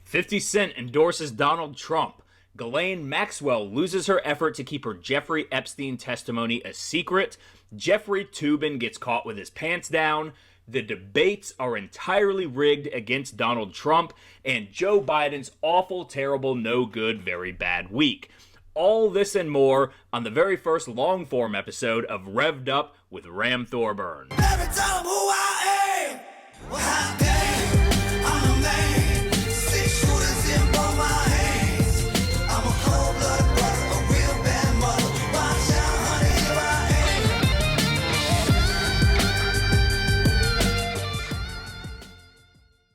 50 Cent endorses Donald Trump. Ghislaine Maxwell loses her effort to keep her Jeffrey Epstein testimony a secret. Jeffrey Toobin gets caught with his pants down. The debates are entirely rigged against Donald Trump. And Joe Biden's awful, terrible, no good, very bad week. All this and more on the very first long-form episode of Revved Up with Ram Thorburn. Every time who I am, well, how damn, I'm a man. 6 shooters in both my hands. I'm a cold-blooded brother, a real bad mother. Watch out, honey, here I am.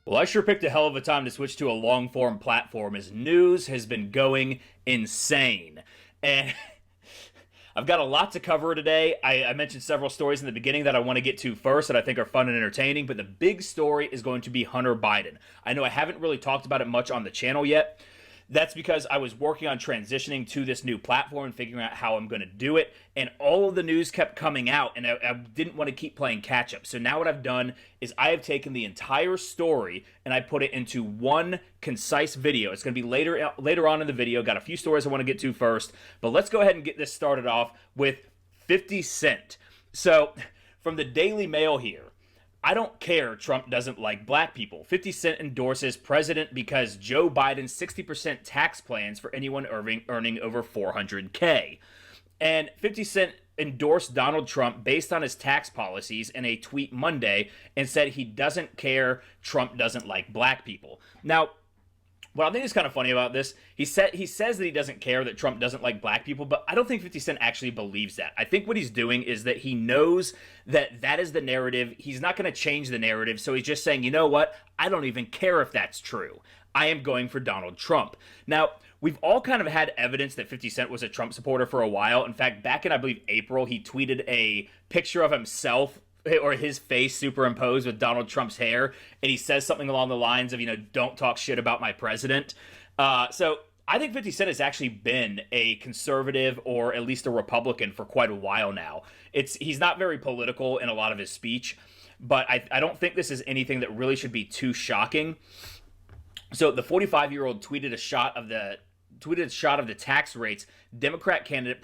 Well, I sure picked a hell of a time to switch to a long-form platform as news has been going insane. And I've got a lot to cover today. I mentioned several stories in the beginning that I want to get to first that I think are fun and entertaining, but the big story is going to be Hunter Biden. I know I haven't really talked about it much on the channel yet. That's because I was working on transitioning to this new platform and figuring out how I'm going to do it, and all of the news kept coming out, and I didn't want to keep playing catch-up. So now what I've done is I have taken the entire story and I put it into one concise video. It's going to be later on in the video. Got a few stories I want to get to first, but let's go ahead and get this started off with 50 Cent. So from the Daily Mail here, I don't care Trump doesn't like black people. 50 Cent endorses president because Joe Biden's 60% tax plans for anyone earning over $400K. And 50 Cent endorsed Donald Trump based on his tax policies in a tweet Monday and said he doesn't care Trump doesn't like black people. Now, what I think is kind of funny about this, he says that he doesn't care that Trump doesn't like black people, but I don't think 50 Cent actually believes that. I think what he's doing is that he knows that that is the narrative. He's not going to change the narrative, so he's just saying, you know what? I don't even care if that's true. I am going for Donald Trump. Now, we've all kind of had evidence that 50 Cent was a Trump supporter for a while. In fact, back in, I believe, April, he tweeted a picture of himself or his face superimposed with Donald Trump's hair, and he says something along the lines of, don't talk shit about my president. So I think 50 Cent has actually been a conservative or at least a Republican for quite a while now. He's not very political in a lot of his speech, but I don't think this is anything that really should be too shocking. So the 45-year-old tweeted a shot of the tax rates Democrat candidate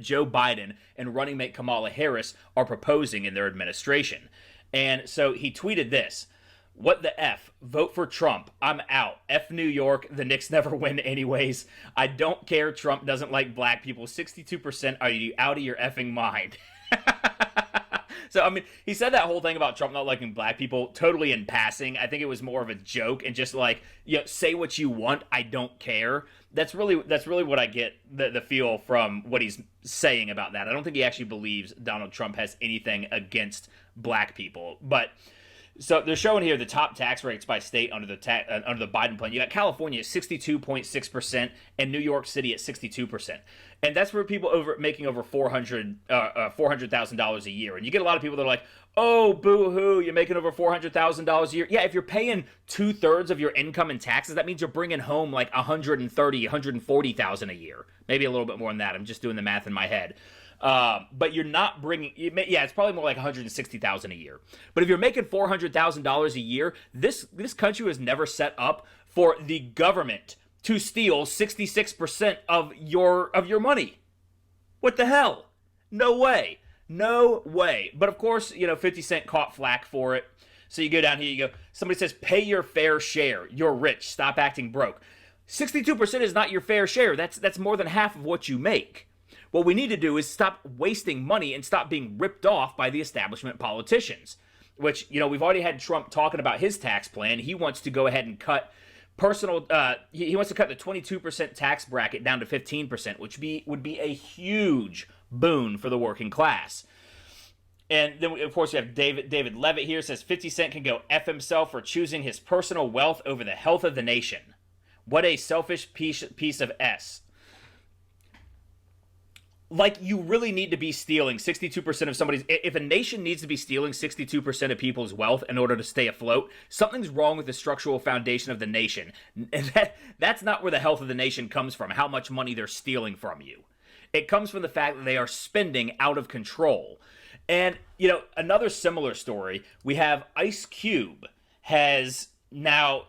Joe Biden and running mate Kamala Harris are proposing in their administration. And so he tweeted this: "What the F? Vote for Trump. I'm out. F New York. The Knicks never win anyways. I don't care Trump doesn't like black people. 62%. Are you out of your effing mind?" So, I mean, he said that whole thing about Trump not liking black people totally in passing. I think it was more of a joke and just like, say what you want. I don't care. That's really what I get the feel from what he's saying about that. I don't think he actually believes Donald Trump has anything against black people. But so they're showing here the top tax rates by state under the Biden plan. You got California at 62.6% and New York City at 62%. And that's for people making over $400,000 a year. And you get a lot of people that are like, "Oh, boo-hoo, you're making over $400,000 a year." Yeah, if you're paying 2/3 of your income in taxes, that means you're bringing home like $140,000 a year. Maybe a little bit more than that. I'm just doing the math in my head. But you're not bringing, it's probably more like $160,000 a year. But if you're making $400,000 a year, this country was never set up for the government to steal 66% of your money. What the hell? No way. No way. But of course, 50 Cent caught flack for it. So you go down here, you go, somebody says, "Pay your fair share. You're rich. Stop acting broke." 62% is not your fair share. That's more than half of what you make. What we need to do is stop wasting money and stop being ripped off by the establishment politicians, which, we've already had Trump talking about his tax plan. He wants to go ahead and cut he wants to cut the 22% tax bracket down to 15%, which would be a huge boon for the working class. And then, of course, we have David Levitt here says 50 Cent can go F himself for choosing his personal wealth over the health of the nation. What a selfish piece of S. Like, you really need to be stealing 62% of somebody's... If a nation needs to be stealing 62% of people's wealth in order to stay afloat, something's wrong with the structural foundation of the nation. And that's not where the health of the nation comes from, how much money they're stealing from you. It comes from the fact that they are spending out of control. And, another similar story, we have Ice Cube has now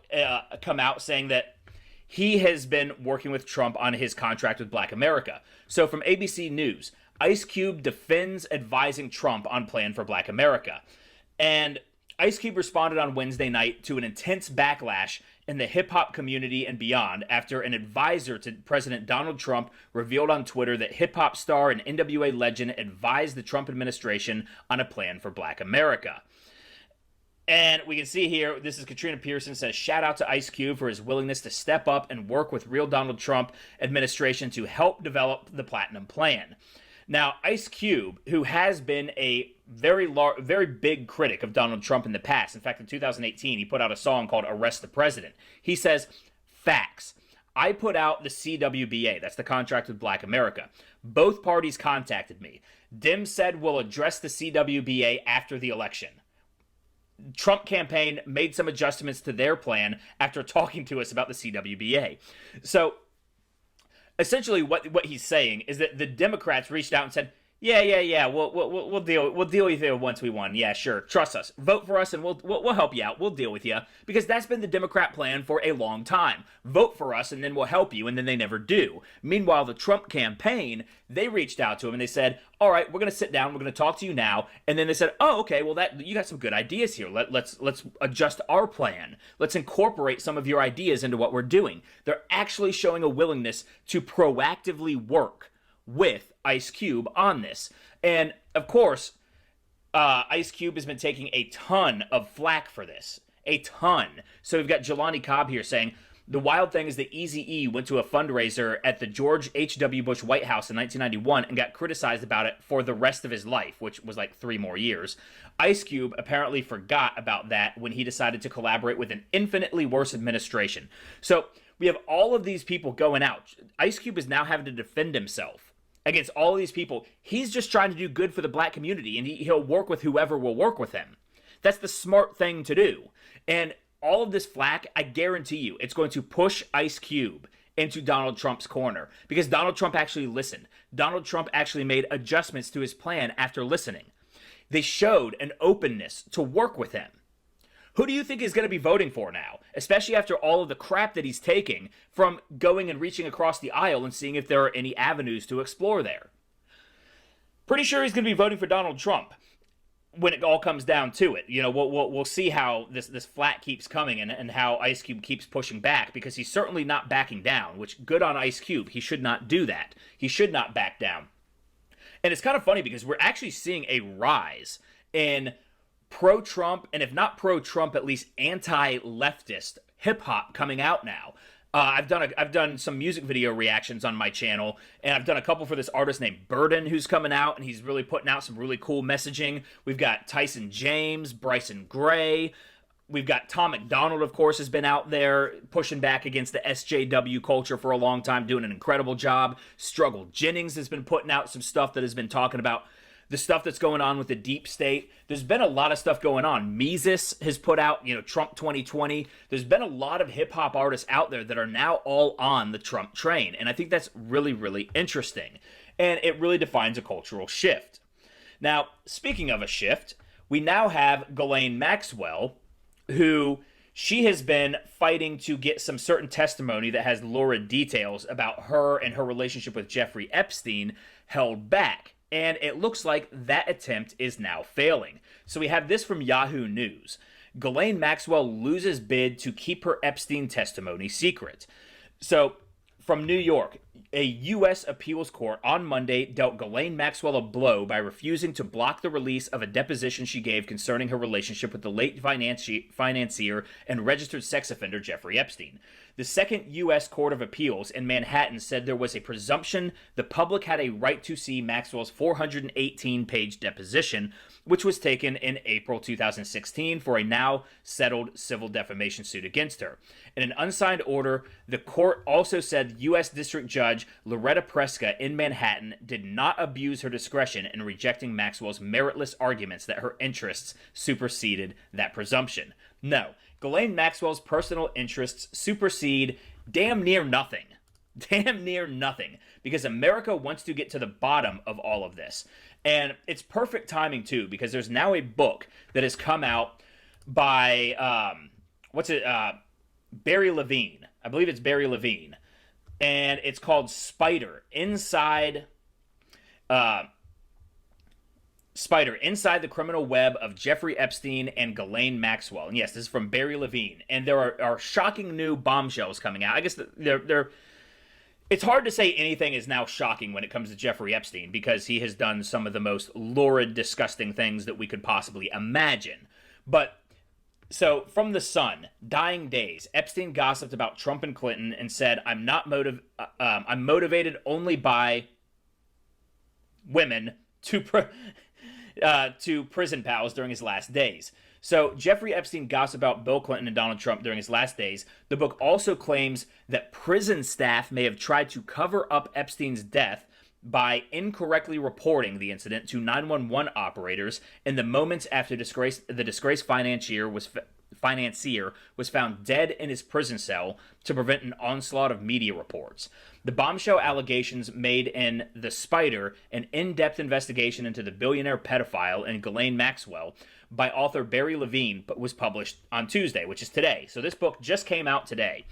come out saying that he has been working with Trump on his contract with Black America. So from ABC News, Ice Cube defends advising Trump on plan for Black America. And Ice Cube responded on Wednesday night to an intense backlash in the hip-hop community and beyond after an advisor to President Donald Trump revealed on Twitter that hip-hop star and NWA legend advised the Trump administration on a plan for Black America. And we can see here, this is Katrina Pearson says, shout out to Ice Cube for his willingness to step up and work with real Donald Trump administration to help develop the Platinum Plan. Now, Ice Cube, who has been a very big critic of Donald Trump in the past. In fact, in 2018, he put out a song called Arrest the President. He says, facts. I put out the CWBA, that's the contract with Black America. Both parties contacted me. Dem said we'll address the CWBA after the election. Trump campaign made some adjustments to their plan after talking to us about the CWBA. So essentially what he's saying is that the Democrats reached out and said, yeah, we'll deal with you once we won. Yeah, sure. Trust us. Vote for us and we'll help you out. We'll deal with you. Because that's been the Democrat plan for a long time. Vote for us and then we'll help you, and then they never do. Meanwhile, the Trump campaign, they reached out to him and they said, all right, we're going to sit down, we're going to talk to you now. And then they said, oh, okay, well, you got some good ideas here. Let's adjust our plan. Let's incorporate some of your ideas into what we're doing. They're actually showing a willingness to proactively work with Ice Cube on this. And of course, Ice Cube has been taking a ton of flack for this. A ton. So we've got Jelani Cobb here saying, the wild thing is that Eazy-E went to a fundraiser at the George H.W. Bush White House in 1991 and got criticized about it for the rest of his life, which was like 3 more years. Ice Cube apparently forgot about that when he decided to collaborate with an infinitely worse administration. So we have all of these people going out. Ice Cube is now having to defend himself against all of these people. He's just trying to do good for the black community, and he'll work with whoever will work with him. That's the smart thing to do. And all of this flack, I guarantee you, it's going to push Ice Cube into Donald Trump's corner, because Donald Trump actually listened. Donald Trump actually made adjustments to his plan after listening. They showed an openness to work with him. Who do you think is going to be voting for now, especially after all of the crap that he's taking from going and reaching across the aisle and seeing if there are any avenues to explore there? Pretty sure he's going to be voting for Donald Trump when it all comes down to it. You know, we'll see how this flat keeps coming and how Ice Cube keeps pushing back, because he's certainly not backing down, which good on Ice Cube. He should not do that. He should not back down. And it's kind of funny because we're actually seeing a rise in pro-Trump, and if not pro-Trump, at least anti-leftist hip-hop coming out now. I've done some music video reactions on my channel, and I've done a couple for this artist named Burden, who's coming out, and he's really putting out some really cool messaging. We've got Tyson James, Bryson Gray. We've got Tom McDonald, of course, has been out there pushing back against the SJW culture for a long time, doing an incredible job. Struggle Jennings has been putting out some stuff that has been talking about the stuff that's going on with the deep state. There's been a lot of stuff going on. Mises has put out, Trump 2020. There's been a lot of hip-hop artists out there that are now all on the Trump train. And I think that's really, really interesting. And it really defines a cultural shift. Now, speaking of a shift, we now have Ghislaine Maxwell, who she has been fighting to get some certain testimony that has lurid details about her and her relationship with Jeffrey Epstein held back. And it looks like that attempt is now failing. So we have this from Yahoo News. Ghislaine Maxwell loses bid to keep her Epstein testimony secret. So from New York, a U.S. appeals court on Monday dealt Ghislaine Maxwell a blow by refusing to block the release of a deposition she gave concerning her relationship with the late financier and registered sex offender Jeffrey Epstein. The Second U.S. Court of Appeals in Manhattan said there was a presumption the public had a right to see Maxwell's 418-page deposition, which was taken in April 2016 for a now settled civil defamation suit against her. In an unsigned order, the court also said U.S. District Judge Loretta Preska in Manhattan did not abuse her discretion in rejecting Maxwell's meritless arguments that her interests superseded that presumption. No, Ghislaine Maxwell's personal interests supersede damn near nothing. Damn near nothing. Because America wants to get to the bottom of all of this. And it's perfect timing, too, because there's now a book that has come out by what's it? Barry Levine. I believe it's Barry Levine, and it's called Spider Inside the Criminal Web of Jeffrey Epstein and Ghislaine Maxwell. And yes, this is from Barry Levine. And there are shocking new bombshells coming out. I guess it's hard to say anything is now shocking when it comes to Jeffrey Epstein because he has done some of the most lurid, disgusting things that we could possibly imagine. But, so, from The Sun, dying days, Epstein gossiped about Trump and Clinton and said, I'm motivated only by women to prison pals during his last days. So Jeffrey Epstein gossiped about Bill Clinton and Donald Trump during his last days. The book also claims that prison staff may have tried to cover up Epstein's death by incorrectly reporting the incident to 911 operators in the moments after the disgraced financier was found dead in his prison cell to prevent an onslaught of media reports. The bombshell allegations made in The Spider, an in-depth investigation into the billionaire pedophile and Ghislaine Maxwell by author Barry Levine, was published on Tuesday, which is today. So this book just came out today.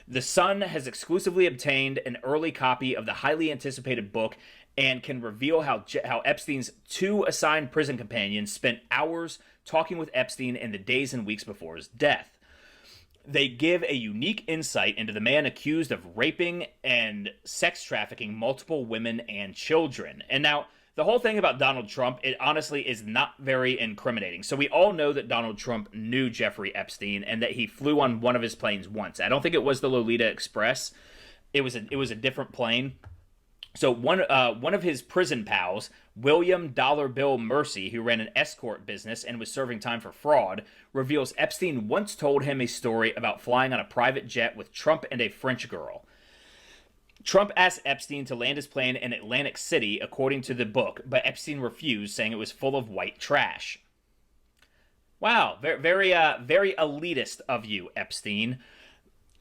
The Sun has exclusively obtained an early copy of the highly anticipated book and can reveal how Epstein's two assigned prison companions spent hours talking with Epstein in the days and weeks before his death. They give a unique insight into the man accused of raping and sex trafficking multiple women and children. And now, the whole thing about Donald Trump, it honestly is not very incriminating. So we all know that Donald Trump knew Jeffrey Epstein and that he flew on one of his planes once. I don't think it was the Lolita Express. It was a different plane. So one of his prison pals, William Dollar Bill Mercy, who ran an escort business and was serving time for fraud, reveals Epstein once told him a story about flying on a private jet with Trump and a French girl. Trump asked Epstein to land his plane in Atlantic City, according to the book, but Epstein refused, saying it was full of white trash. Wow, very elitist of you, Epstein.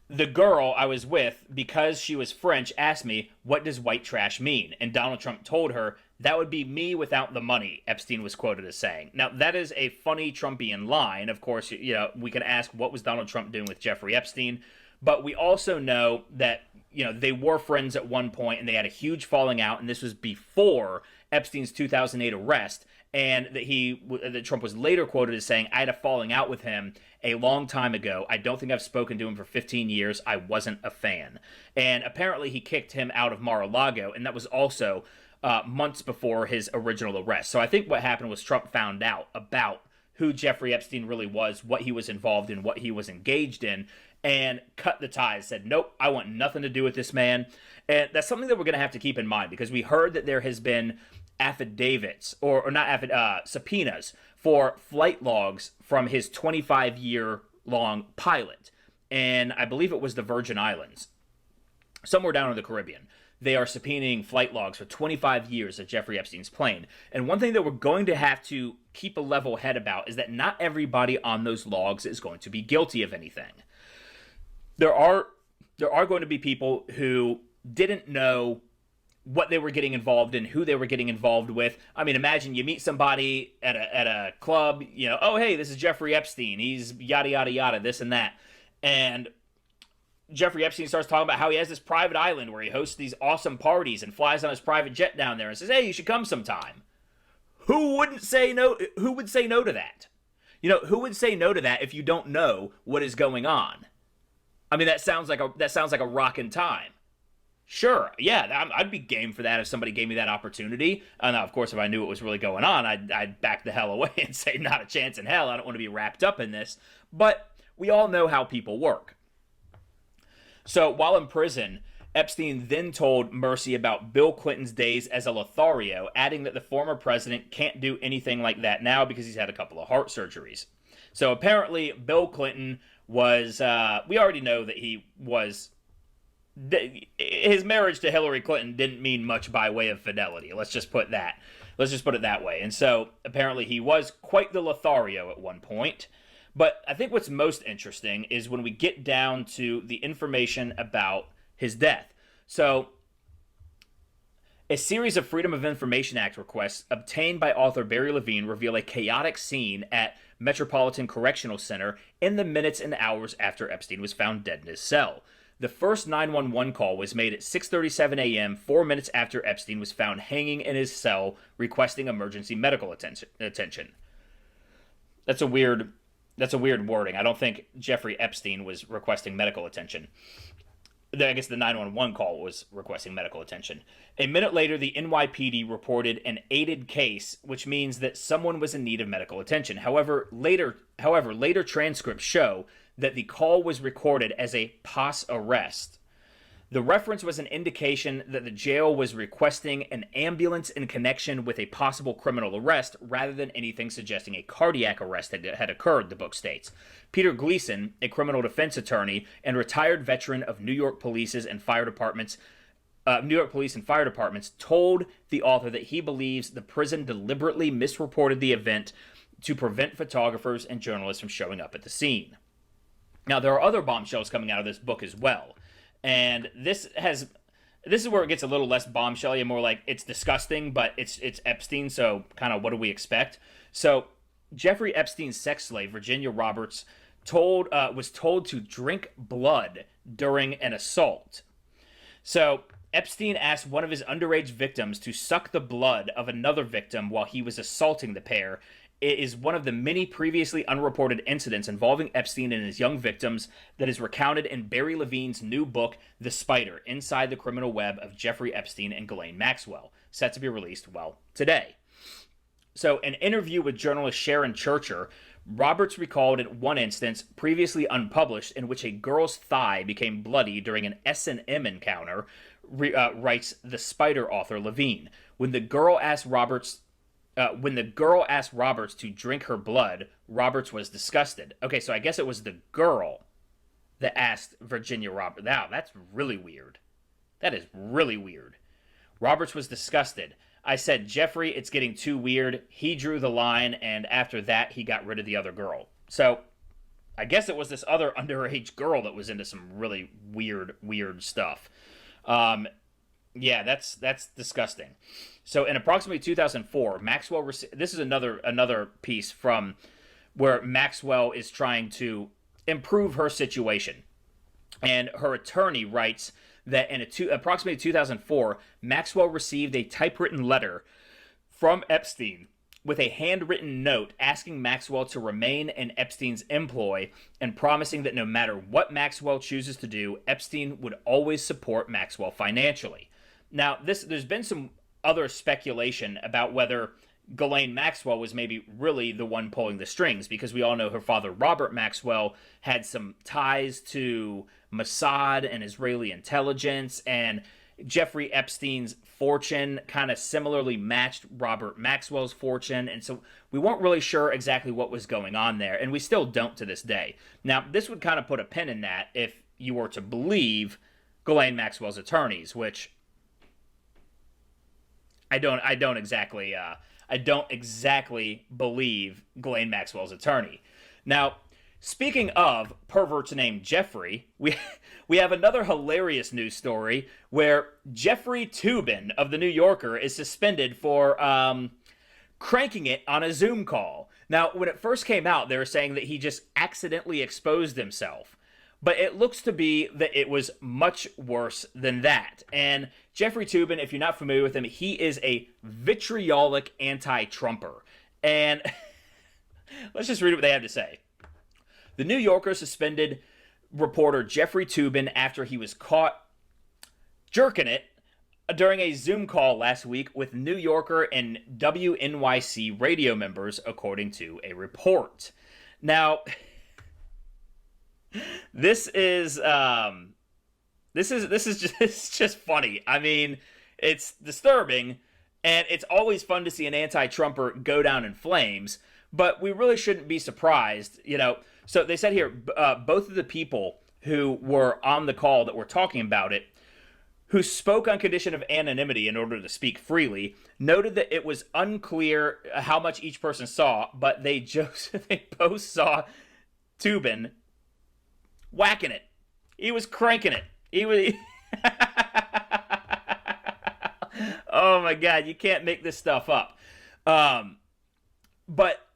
The girl I was with, because she was French, asked me, what does white trash mean? And Donald Trump told her, that would be me without the money, Epstein was quoted as saying. Now, that is a funny Trumpian line. Of course, we can ask, what was Donald Trump doing with Jeffrey Epstein? But we also know that, they were friends at one point and they had a huge falling out, and this was before Epstein's 2008 arrest, and that Trump was later quoted as saying, I had a falling out with him a long time ago. I don't think I've spoken to him for 15 years. I wasn't a fan. And apparently he kicked him out of Mar-a-Lago, and that was also months before his original arrest. So I think what happened was Trump found out about who Jeffrey Epstein really was, what he was involved in, what he was engaged in, and cut the ties, said, nope, I want nothing to do with this man. And that's something that we're going to have to keep in mind, because we heard that there has been affidavits, or not subpoenas for flight logs from his 25-year-long pilot. And I believe it was the Virgin Islands, somewhere down in the Caribbean. They are subpoenaing flight logs for 25 years of Jeffrey Epstein's plane. And one thing that we're going to have to keep a level head about is that not everybody on those logs is going to be guilty of anything. There are going to be people who didn't know what they were getting involved in, who they were getting involved with. I mean, imagine you meet somebody at a club, oh, hey, this is Jeffrey Epstein. He's yada, yada, yada, this and that. And Jeffrey Epstein starts talking about how he has this private island where he hosts these awesome parties and flies on his private jet down there and says, hey, you should come sometime. Who would say no to that? Who would say no to that if you don't know what is going on? I mean, that sounds like a rockin' time. Sure, yeah, I'd be game for that if somebody gave me that opportunity. Now, of course, if I knew what was really going on, I'd back the hell away and say, not a chance in hell. I don't want to be wrapped up in this. But we all know how people work. So while in prison, Epstein then told Mercy about Bill Clinton's days as a Lothario, adding that the former president can't do anything like that now because he's had a couple of heart surgeries. So apparently Bill Clinton was, we already know that his marriage to Hillary Clinton didn't mean much by way of fidelity. Let's just put it that way. And so apparently he was quite the Lothario at one point. But I think what's most interesting is when we get down to the information about his death. So A series of Freedom of Information Act requests obtained by author Barry Levine reveal a chaotic scene at Metropolitan Correctional Center in the minutes and hours after Epstein was found dead in his cell. The first 911 call was made at 6:37 a.m., 4 minutes after Epstein was found hanging in his cell requesting emergency medical attention. That's a weird wording. I don't think Jeffrey Epstein was requesting medical attention. I guess the 911 call was requesting medical attention. A minute later, the NYPD reported an aided case, which means that someone was in need of medical attention. However, later transcripts show that the call was recorded as a POS arrest. The reference was an indication that the jail was requesting an ambulance in connection with a possible criminal arrest rather than anything suggesting a cardiac arrest had occurred, the book states. Peter Gleason, a criminal defense attorney and retired veteran of New York Police and Fire Departments, told the author that he believes the prison deliberately misreported the event to prevent photographers and journalists from showing up at the scene. Now, there are other bombshells coming out of this book as well. And this is where it gets a little less bombshelly and more like it's disgusting, but it's Epstein, so kind of what do we expect? So Jeffrey Epstein's sex slave, Virginia Roberts, was told to drink blood during an assault. So Epstein asked one of his underage victims to suck the blood of another victim while he was assaulting the pair. It is one of the many previously unreported incidents involving Epstein and his young victims that is recounted in Barry Levine's new book, The Spider, Inside the Criminal Web of Jeffrey Epstein and Ghislaine Maxwell, set to be released, today. So, an interview with journalist Sharon Churcher, Roberts recalled in one instance, previously unpublished, in which a girl's thigh became bloody during an S&M encounter, writes The Spider author Levine. When the girl asked Roberts to drink her blood, Roberts was disgusted. Okay, so I guess it was the girl that asked Virginia Roberts. Now, that's really weird. That is really weird. Roberts was disgusted. I said, Jeffrey, it's getting too weird. He drew the line, and after that, he got rid of the other girl. So, I guess it was this other underage girl that was into some really weird stuff. Yeah, that's disgusting. So in approximately 2004, Maxwell this is another piece from where Maxwell is trying to improve her situation. And her attorney writes that in approximately 2004, Maxwell received a typewritten letter from Epstein with a handwritten note asking Maxwell to remain in Epstein's employ and promising that no matter what Maxwell chooses to do, Epstein would always support Maxwell financially. Now, there's been some other speculation about whether Ghislaine Maxwell was maybe really the one pulling the strings, because we all know her father, Robert Maxwell, had some ties to Mossad and Israeli intelligence, and Jeffrey Epstein's fortune kind of similarly matched Robert Maxwell's fortune, and so we weren't really sure exactly what was going on there, and we still don't to this day. Now, this would kind of put a pin in that if you were to believe Ghislaine Maxwell's attorneys, which I don't exactly believe Ghislaine Maxwell's attorney. Now, speaking of perverts named Jeffrey, we have another hilarious news story where Jeffrey Toobin of The New Yorker is suspended for cranking it on a Zoom call. Now, when it first came out, they were saying that he just accidentally exposed himself. But it looks to be that it was much worse than that. And Jeffrey Toobin, if you're not familiar with him, he is a vitriolic anti-Trumper. And let's just read what they have to say. The New Yorker suspended reporter Jeffrey Toobin after he was caught jerking it during a Zoom call last week with New Yorker and WNYC radio members, according to a report. Now, This is just funny. I mean, it's disturbing, and it's always fun to see an anti-Trumper go down in flames, but we really shouldn't be surprised, So they said here, both of the people who were on the call that were talking about it, who spoke on condition of anonymity in order to speak freely, noted that it was unclear how much each person saw, but they both saw Toobin whacking it. He was cranking it. He was. Oh my God, you can't make this stuff up. But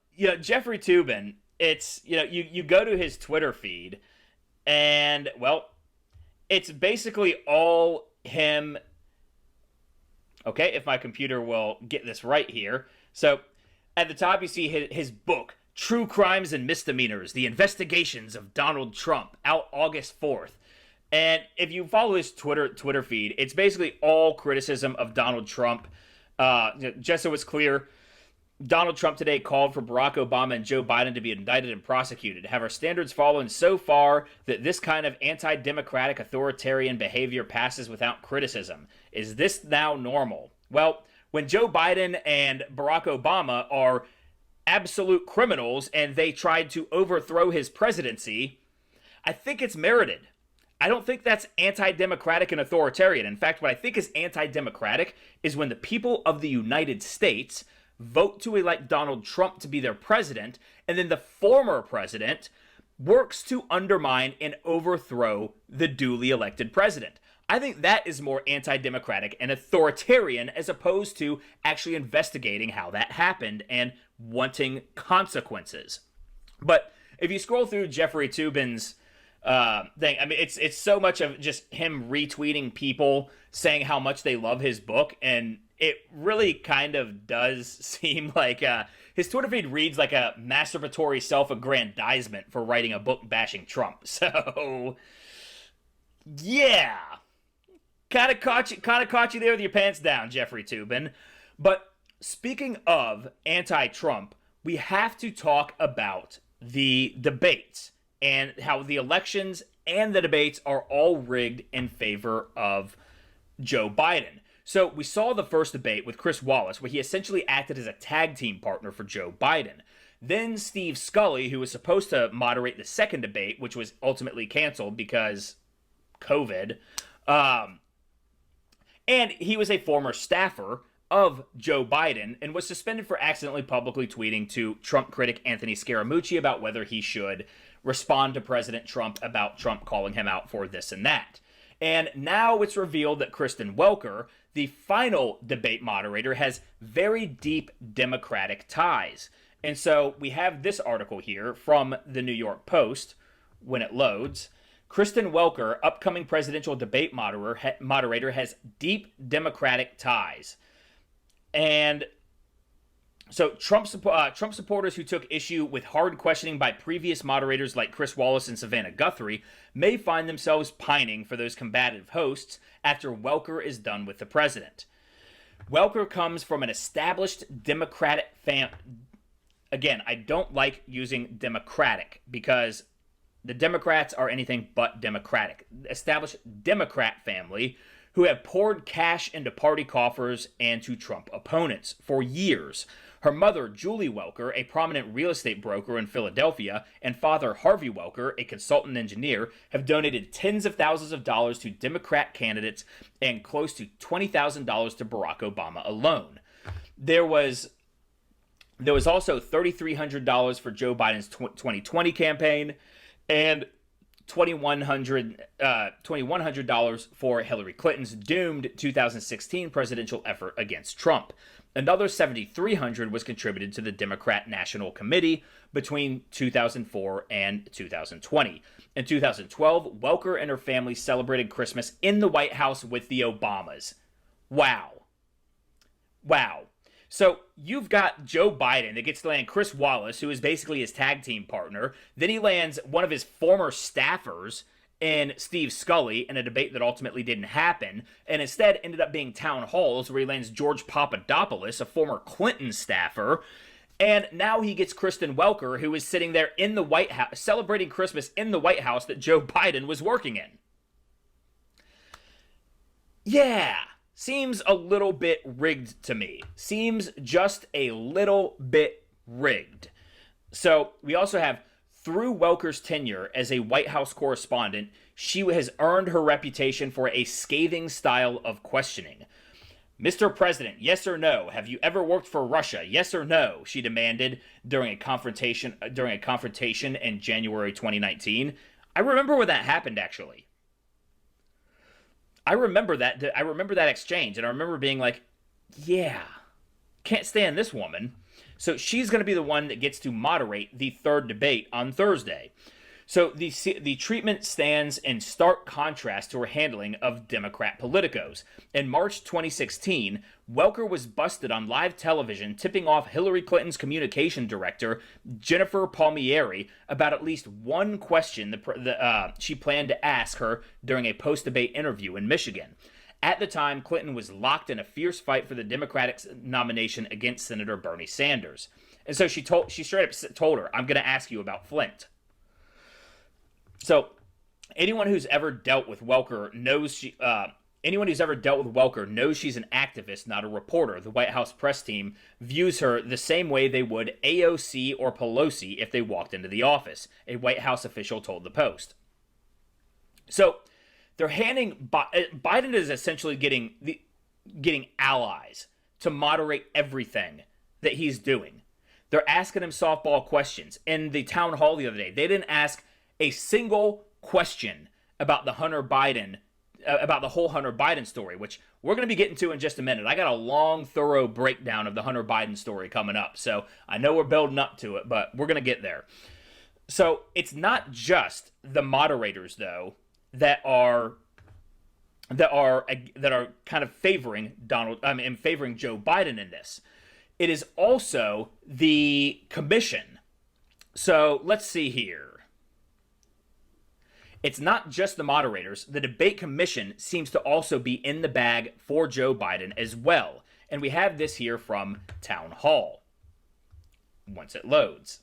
Jeffrey Toobin, it's you go to his Twitter feed, and well, it's basically all him. Okay, if my computer will get this right here. So at the top, you see his book, True Crimes and Misdemeanors, The Investigations of Donald Trump, out August 4th. And if you follow his Twitter feed, it's basically all criticism of Donald Trump. Just so it's clear, Donald Trump today called for Barack Obama and Joe Biden to be indicted and prosecuted. Have our standards fallen so far that this kind of anti-democratic authoritarian behavior passes without criticism? Is this now normal? Well, when Joe Biden and Barack Obama are absolute criminals and they tried to overthrow his presidency, I think it's merited. I don't think that's anti-democratic and authoritarian. In fact, what I think is anti-democratic is when the people of the United States vote to elect Donald Trump to be their president, and then the former president works to undermine and overthrow the duly elected president. I think that is more anti-democratic and authoritarian as opposed to actually investigating how that happened and wanting consequences. But if you scroll through Jeffrey Toobin's thing, I mean, it's so much of just him retweeting people saying how much they love his book, and it really kind of does seem like his Twitter feed reads like a masturbatory self-aggrandizement for writing a book bashing Trump. So, yeah, kind of caught you there with your pants down, Jeffrey Toobin. But speaking of anti-Trump, we have to talk about the debates and how the elections and the debates are all rigged in favor of Joe Biden. So we saw the first debate with Chris Wallace, where he essentially acted as a tag team partner for Joe Biden. Then Steve Scully, who was supposed to moderate the second debate, which was ultimately canceled because COVID, and he was a former staffer of Joe Biden and was suspended for accidentally publicly tweeting to Trump critic Anthony Scaramucci about whether he should respond to President Trump about Trump calling him out for this and that. And now it's revealed that Kristen Welker, the final debate moderator, has very deep Democratic ties. And so we have this article here from the New York Post when it loads. Kristen Welker, upcoming presidential debate moderator, has deep Democratic ties. And so Trump supporters who took issue with hard questioning by previous moderators like Chris Wallace and Savannah Guthrie may find themselves pining for those combative hosts after Welker is done with the president. Welker comes from an established Democratic Again, I don't like using Democratic because the Democrats are anything but Democratic. Established Democrat family who have poured cash into party coffers and to Trump opponents for years. Her mother, Julie Welker, a prominent real estate broker in Philadelphia, and father, Harvey Welker, a consultant engineer, have donated tens of thousands of dollars to Democrat candidates and close to $20,000 to Barack Obama alone. There was also $3,300 for Joe Biden's 2020 campaign and $2,100 for Hillary Clinton's doomed 2016 presidential effort against Trump. Another $7,300 was contributed to the Democrat National Committee between 2004 and 2020. In 2012, Welker and her family celebrated Christmas in the White House with the Obamas. Wow. So you've got Joe Biden that gets to land Chris Wallace, who is basically his tag team partner. Then he lands one of his former staffers in Steve Scully in a debate that ultimately didn't happen, and instead ended up being town halls where he lands George Papadopoulos, a former Clinton staffer. And now he gets Kristen Welker, who is sitting there in the White House, celebrating Christmas in the White House that Joe Biden was working in. Yeah. Seems a little bit rigged to me. Seems just a little bit rigged. So we also have, through Welker's tenure as a White House correspondent, she has earned her reputation for a scathing style of questioning. Mr. President, yes or no? Have you ever worked for Russia? Yes or no? She demanded during a confrontation in January 2019. I remember when that happened, actually. I remember that exchange, and I remember being like, Yeah, can't stand this woman. So she's going to be the one that gets to moderate the third debate on Thursday. So the treatment stands in stark contrast to her handling of Democrat politicos. In March 2016, Welker was busted on live television tipping off Hillary Clinton's communication director, Jennifer Palmieri, about at least one question she planned to ask her during a post-debate interview in Michigan. At the time, Clinton was locked in a fierce fight for the Democratic nomination against Senator Bernie Sanders. And so she straight up told her, "I'm going to ask you about Flint." So anyone who's ever dealt with Welker knows she's an activist, not a reporter. The White House press team views her the same way they would AOC or Pelosi if they walked into the office, a White House official told the Post. So they're Biden is essentially getting allies to moderate everything that he's doing. They're asking him softball questions. In the town hall the other day, they didn't ask a single question about the whole Hunter Biden story, which we're going to be getting to in just a minute. I got a long, thorough breakdown of the Hunter Biden story coming up, so I know we're building up to it, but we're going to get there. So it's not just the moderators, though, that are kind of favoring favoring Joe Biden in this. It is also the commission. So let's see here. It's not just the moderators. The debate commission seems to also be in the bag for Joe Biden as well. And we have this here from Town Hall. Once it loads.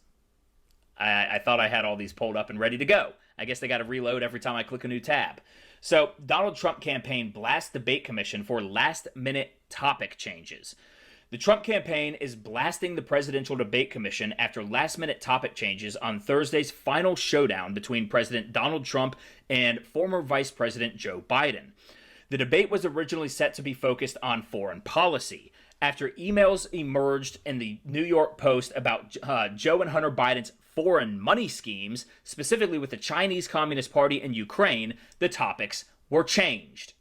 I thought I had all these pulled up and ready to go. I guess they got to reload every time I click a new tab. So, Donald Trump campaign blasts debate commission for last-minute topic changes. The Trump campaign is blasting the Presidential Debate Commission after last-minute topic changes on Thursday's final showdown between President Donald Trump and former Vice President Joe Biden. The debate was originally set to be focused on foreign policy. After emails emerged in the New York Post about Joe and Hunter Biden's foreign money schemes, specifically with the Chinese Communist Party and Ukraine, the topics were changed.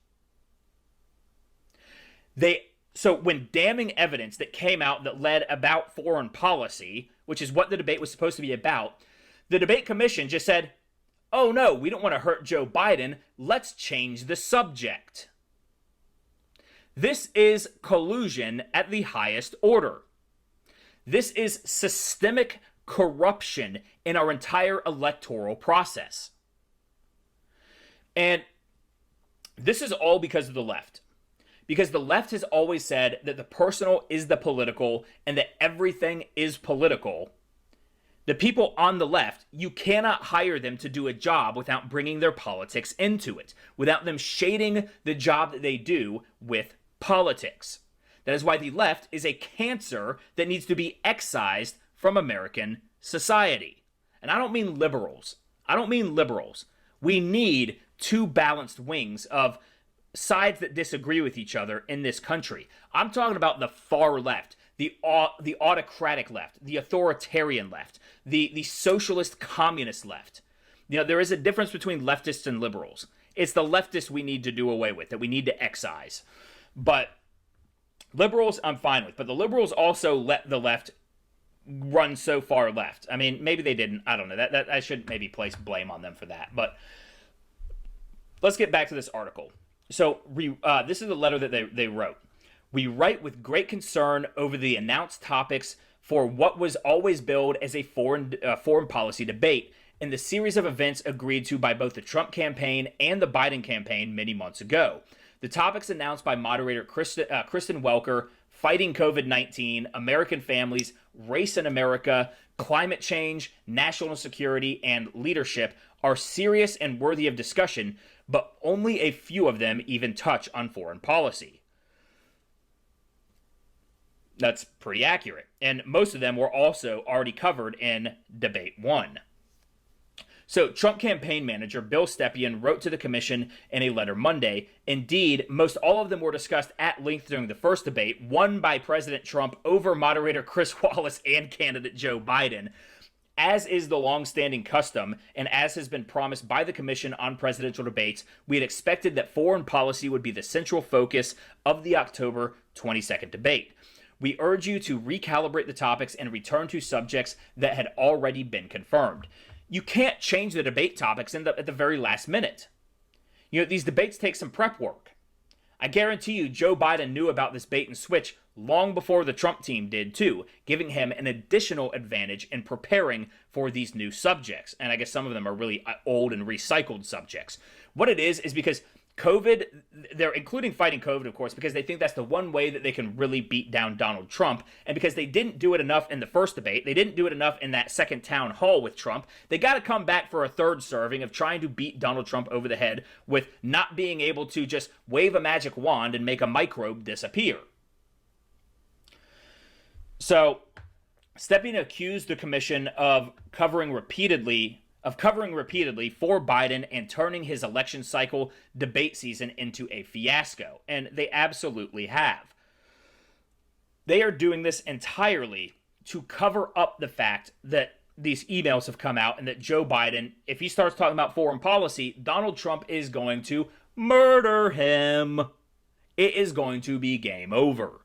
So when damning evidence that came out that led about foreign policy, which is what the debate was supposed to be about, the debate commission just said, "Oh no, we don't want to hurt Joe Biden. Let's change the subject." This is collusion at the highest order. This is systemic corruption in our entire electoral process. And this is all because of the left. Because the left has always said that the personal is the political and that everything is political. The people on the left, you cannot hire them to do a job without bringing their politics into it, without them shading the job that they do with politics. That is why the left is a cancer that needs to be excised from American society. And I don't mean liberals. We need two balanced wings of sides that disagree with each other in this country. I'm talking about the far left, the autocratic left, the authoritarian left, the socialist communist left. You know, there is a difference between leftists and liberals. It's the leftists we need to do away with, that we need to excise. But liberals, I'm fine with. But the liberals also let the left run so far left. I mean, maybe they didn't. I don't know. That I should maybe place blame on them for that. But let's get back to this article. So this is the letter that they wrote. "We write with great concern over the announced topics for what was always billed as a foreign policy debate in the series of events agreed to by both the Trump campaign and the Biden campaign many months ago. The topics announced by moderator Kristen Welker: fighting COVID-19, American families, race in America, climate change, national security, and leadership, are serious and worthy of discussion, but only a few of them even touch on foreign policy." That's pretty accurate. And most of them were also already covered in Debate 1. So Trump campaign manager Bill Stepien wrote to the commission in a letter Monday. Indeed, most all of them were discussed at length during the first debate, won by President Trump over moderator Chris Wallace and candidate Joe Biden. As is the long-standing custom, and as has been promised by the Commission on Presidential Debates, we had expected that foreign policy would be the central focus of the October 22nd debate. We urge you to recalibrate the topics and return to subjects that had already been confirmed. You can't change the debate topics at the very last minute. These debates take some prep work. I guarantee you Joe Biden knew about this bait and switch long before the Trump team did too, giving him an additional advantage in preparing for these new subjects. And I guess some of them are really old and recycled subjects. What it is because COVID, they're including fighting COVID, of course, because they think that's the one way that they can really beat down Donald Trump. And because they didn't do it enough in the first debate, they didn't do it enough in that second town hall with Trump, they got to come back for a third serving of trying to beat Donald Trump over the head with not being able to just wave a magic wand and make a microbe disappear. So, Stepien accused the commission of covering repeatedly for Biden and turning his election cycle debate season into a fiasco. And they absolutely have. They are doing this entirely to cover up the fact that these emails have come out and that Joe Biden, if he starts talking about foreign policy, Donald Trump is going to murder him. It is going to be game over.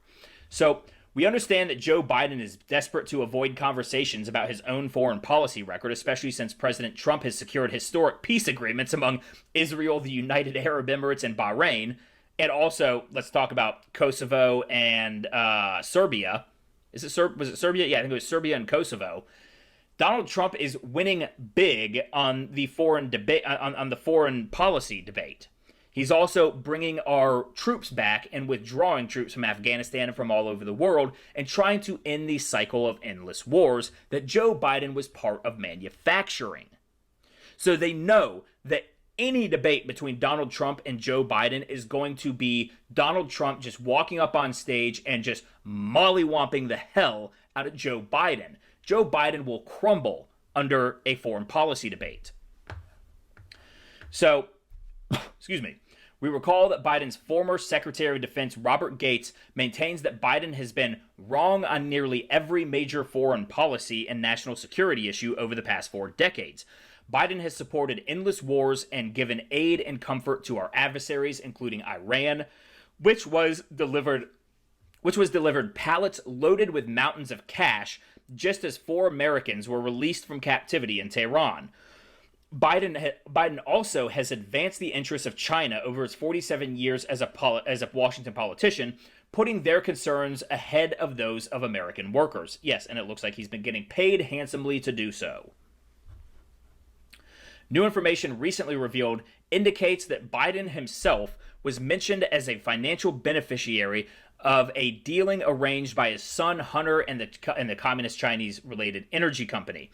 So, we understand that Joe Biden is desperate to avoid conversations about his own foreign policy record, especially since President Trump has secured historic peace agreements among Israel, the United Arab Emirates, and Bahrain. And also, let's talk about Kosovo and Serbia. Was it Serbia? Yeah, I think it was Serbia and Kosovo. Donald Trump is winning big on the foreign debate, on the foreign policy debate. He's also bringing our troops back and withdrawing troops from Afghanistan and from all over the world and trying to end the cycle of endless wars that Joe Biden was part of manufacturing. So they know that any debate between Donald Trump and Joe Biden is going to be Donald Trump just walking up on stage and just mollywomping the hell out of Joe Biden. Joe Biden will crumble under a foreign policy debate. So, excuse me. We recall that Biden's former Secretary of Defense, Robert Gates, maintains that Biden has been wrong on nearly every major foreign policy and national security issue over the past 4 decades. Biden has supported endless wars and given aid and comfort to our adversaries, including Iran, which was delivered pallets loaded with mountains of cash just as 4 Americans were released from captivity in Tehran. Biden also has advanced the interests of China over his 47 years as a Washington politician, putting their concerns ahead of those of American workers. Yes, and it looks like he's been getting paid handsomely to do so. New information recently revealed indicates that Biden himself was mentioned as a financial beneficiary of a dealing arranged by his son Hunter and the Communist Chinese-related energy company.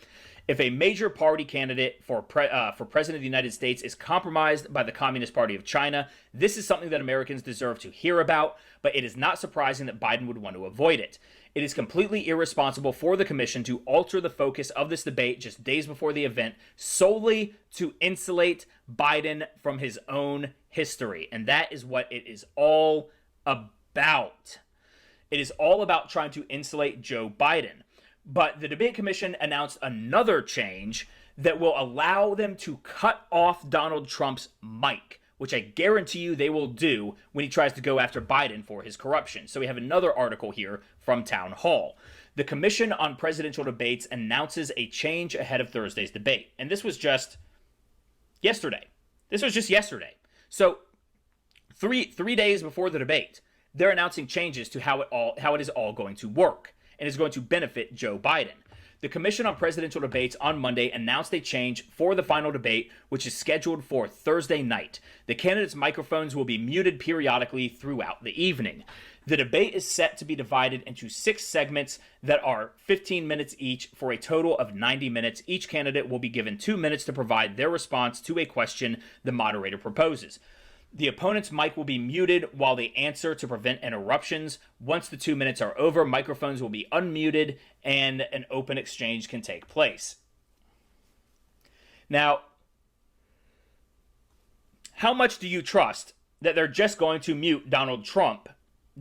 If a major party candidate for president of the United States is compromised by the Communist Party of China, this is something that Americans deserve to hear about, but it is not surprising that Biden would want to avoid it. It is completely irresponsible for the commission to alter the focus of this debate just days before the event solely to insulate Biden from his own history. And that is what it is all about. It is all about trying to insulate Joe Biden. But the debate commission announced another change that will allow them to cut off Donald Trump's mic, which I guarantee you they will do when he tries to go after Biden for his corruption. So we have another article here from Town Hall. The Commission on Presidential Debates announces a change ahead of Thursday's debate. And this was just yesterday. So three days before the debate, they're announcing changes to how it is all going to work and is going to benefit Joe Biden. The Commission on Presidential Debates on Monday announced a change for the final debate, which is scheduled for Thursday night. The candidates' microphones will be muted periodically throughout the evening. The debate is set to be divided into 6 segments that are 15 minutes each for a total of 90 minutes. Each candidate will be given 2 minutes to provide their response to a question the moderator proposes. The opponent's mic will be muted while they answer to prevent interruptions. Once the 2 minutes are over, microphones will be unmuted and an open exchange can take place. Now, how much do you trust that they're just going to mute Donald Trump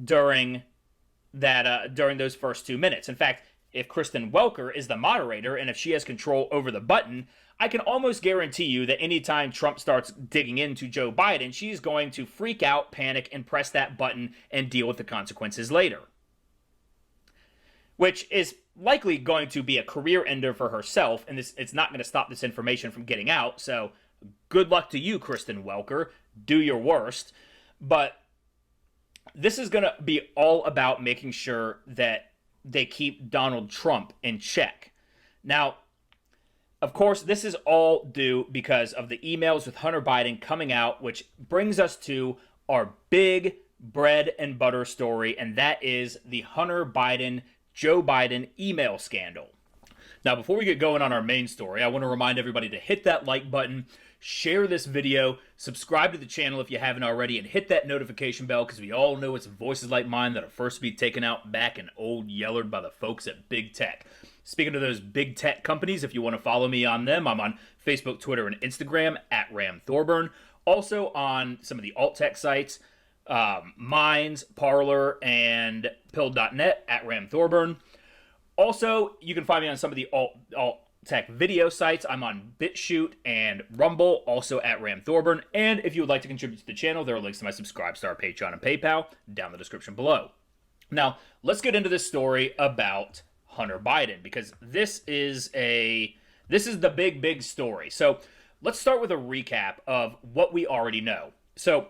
during those first 2 minutes? In fact, if Kristen Welker is the moderator and if she has control over the button, I can almost guarantee you that anytime Trump starts digging into Joe Biden, she's going to freak out, panic, and press that button and deal with the consequences later. Which is likely going to be a career ender for herself, and it's not going to stop this information from getting out, so good luck to you, Kristen Welker. Do your worst. But this is going to be all about making sure that they keep Donald Trump in check. Now, of course, this is all due because of the emails with Hunter Biden coming out, which brings us to our big bread and butter story, and that is the Hunter Biden, Joe Biden email scandal. Now, before we get going on our main story, I want to remind everybody to hit that like button, share this video, subscribe to the channel if you haven't already, and hit that notification bell because we all know it's voices like mine that are first to be taken out back and old yellered by the folks at Big Tech. Speaking of those big tech companies, if you want to follow me on them, I'm on Facebook, Twitter, and Instagram at Ram Thorburn. Also on some of the alt tech sites, Minds, Parler, and Pill.net at Ram Thorburn. Also, you can find me on some of the alt tech video sites. I'm on BitChute and Rumble, also at Ram Thorburn. And if you would like to contribute to the channel, there are links to my Subscribestar, Patreon, and PayPal down in the description below. Now, let's get into this story about Hunter Biden, because this is the big story. So let's start with a recap of what we already know. So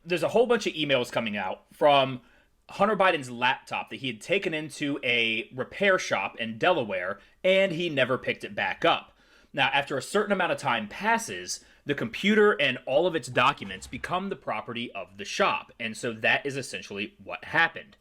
there's a whole bunch of emails coming out from Hunter Biden's laptop that he had taken into a repair shop in Delaware, and he never picked it back up. Now, after a certain amount of time passes, the computer and all of its documents become the property of the shop, and so that is essentially what happened.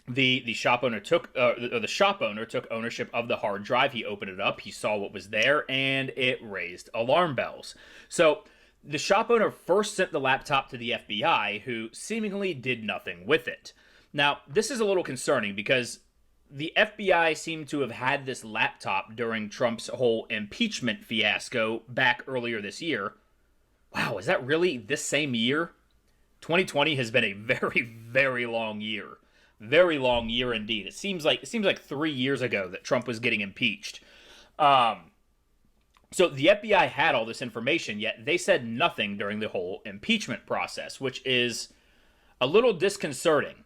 The shop owner took ownership of the hard drive. He opened it up. He saw what was there, and it raised alarm bells. So the shop owner first sent the laptop to the FBI, who seemingly did nothing with it. Now, this is a little concerning because the FBI seemed to have had this laptop during Trump's whole impeachment fiasco back earlier this year. Wow, is that really this same year? 2020 has been a very, very long year. Very long year indeed. It seems like 3 years ago that Trump was getting impeached. So the FBI had all this information, yet they said nothing during the whole impeachment process, which is a little disconcerting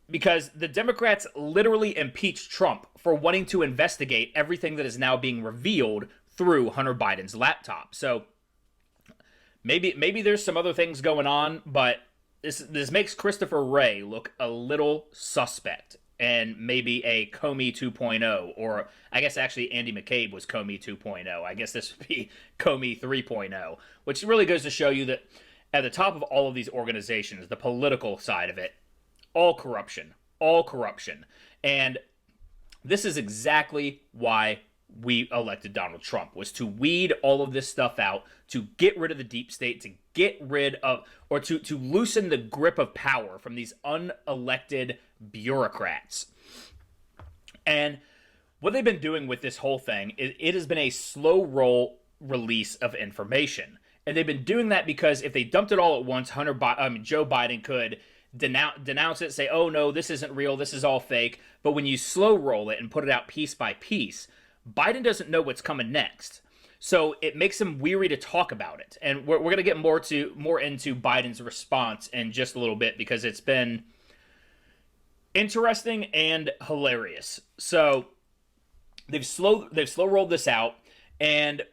because the Democrats literally impeached Trump for wanting to investigate everything that is now being revealed through Hunter Biden's laptop. So maybe there's some other things going on, but this makes Christopher Wray look a little suspect, and maybe a Comey 2.0, or I guess actually Andy McCabe was Comey 2.0. I guess this would be Comey 3.0, which really goes to show you that at the top of all of these organizations, the political side of it, all corruption. And this is exactly why we elected Donald Trump, was to weed all of this stuff out, to get rid of the deep state, to get rid of, or to loosen the grip of power from these unelected bureaucrats. And what they've been doing with this whole thing is it has been a slow roll release of information. And they've been doing that because if they dumped it all at once, Joe Biden could denounce it, say, oh no, this isn't real, this is all fake. But when you slow roll it and put it out piece by piece, Biden doesn't know what's coming next. So it makes him weary to talk about it. And we're going to get more into Biden's response in just a little bit because it's been interesting and hilarious. So they've slow rolled this out, and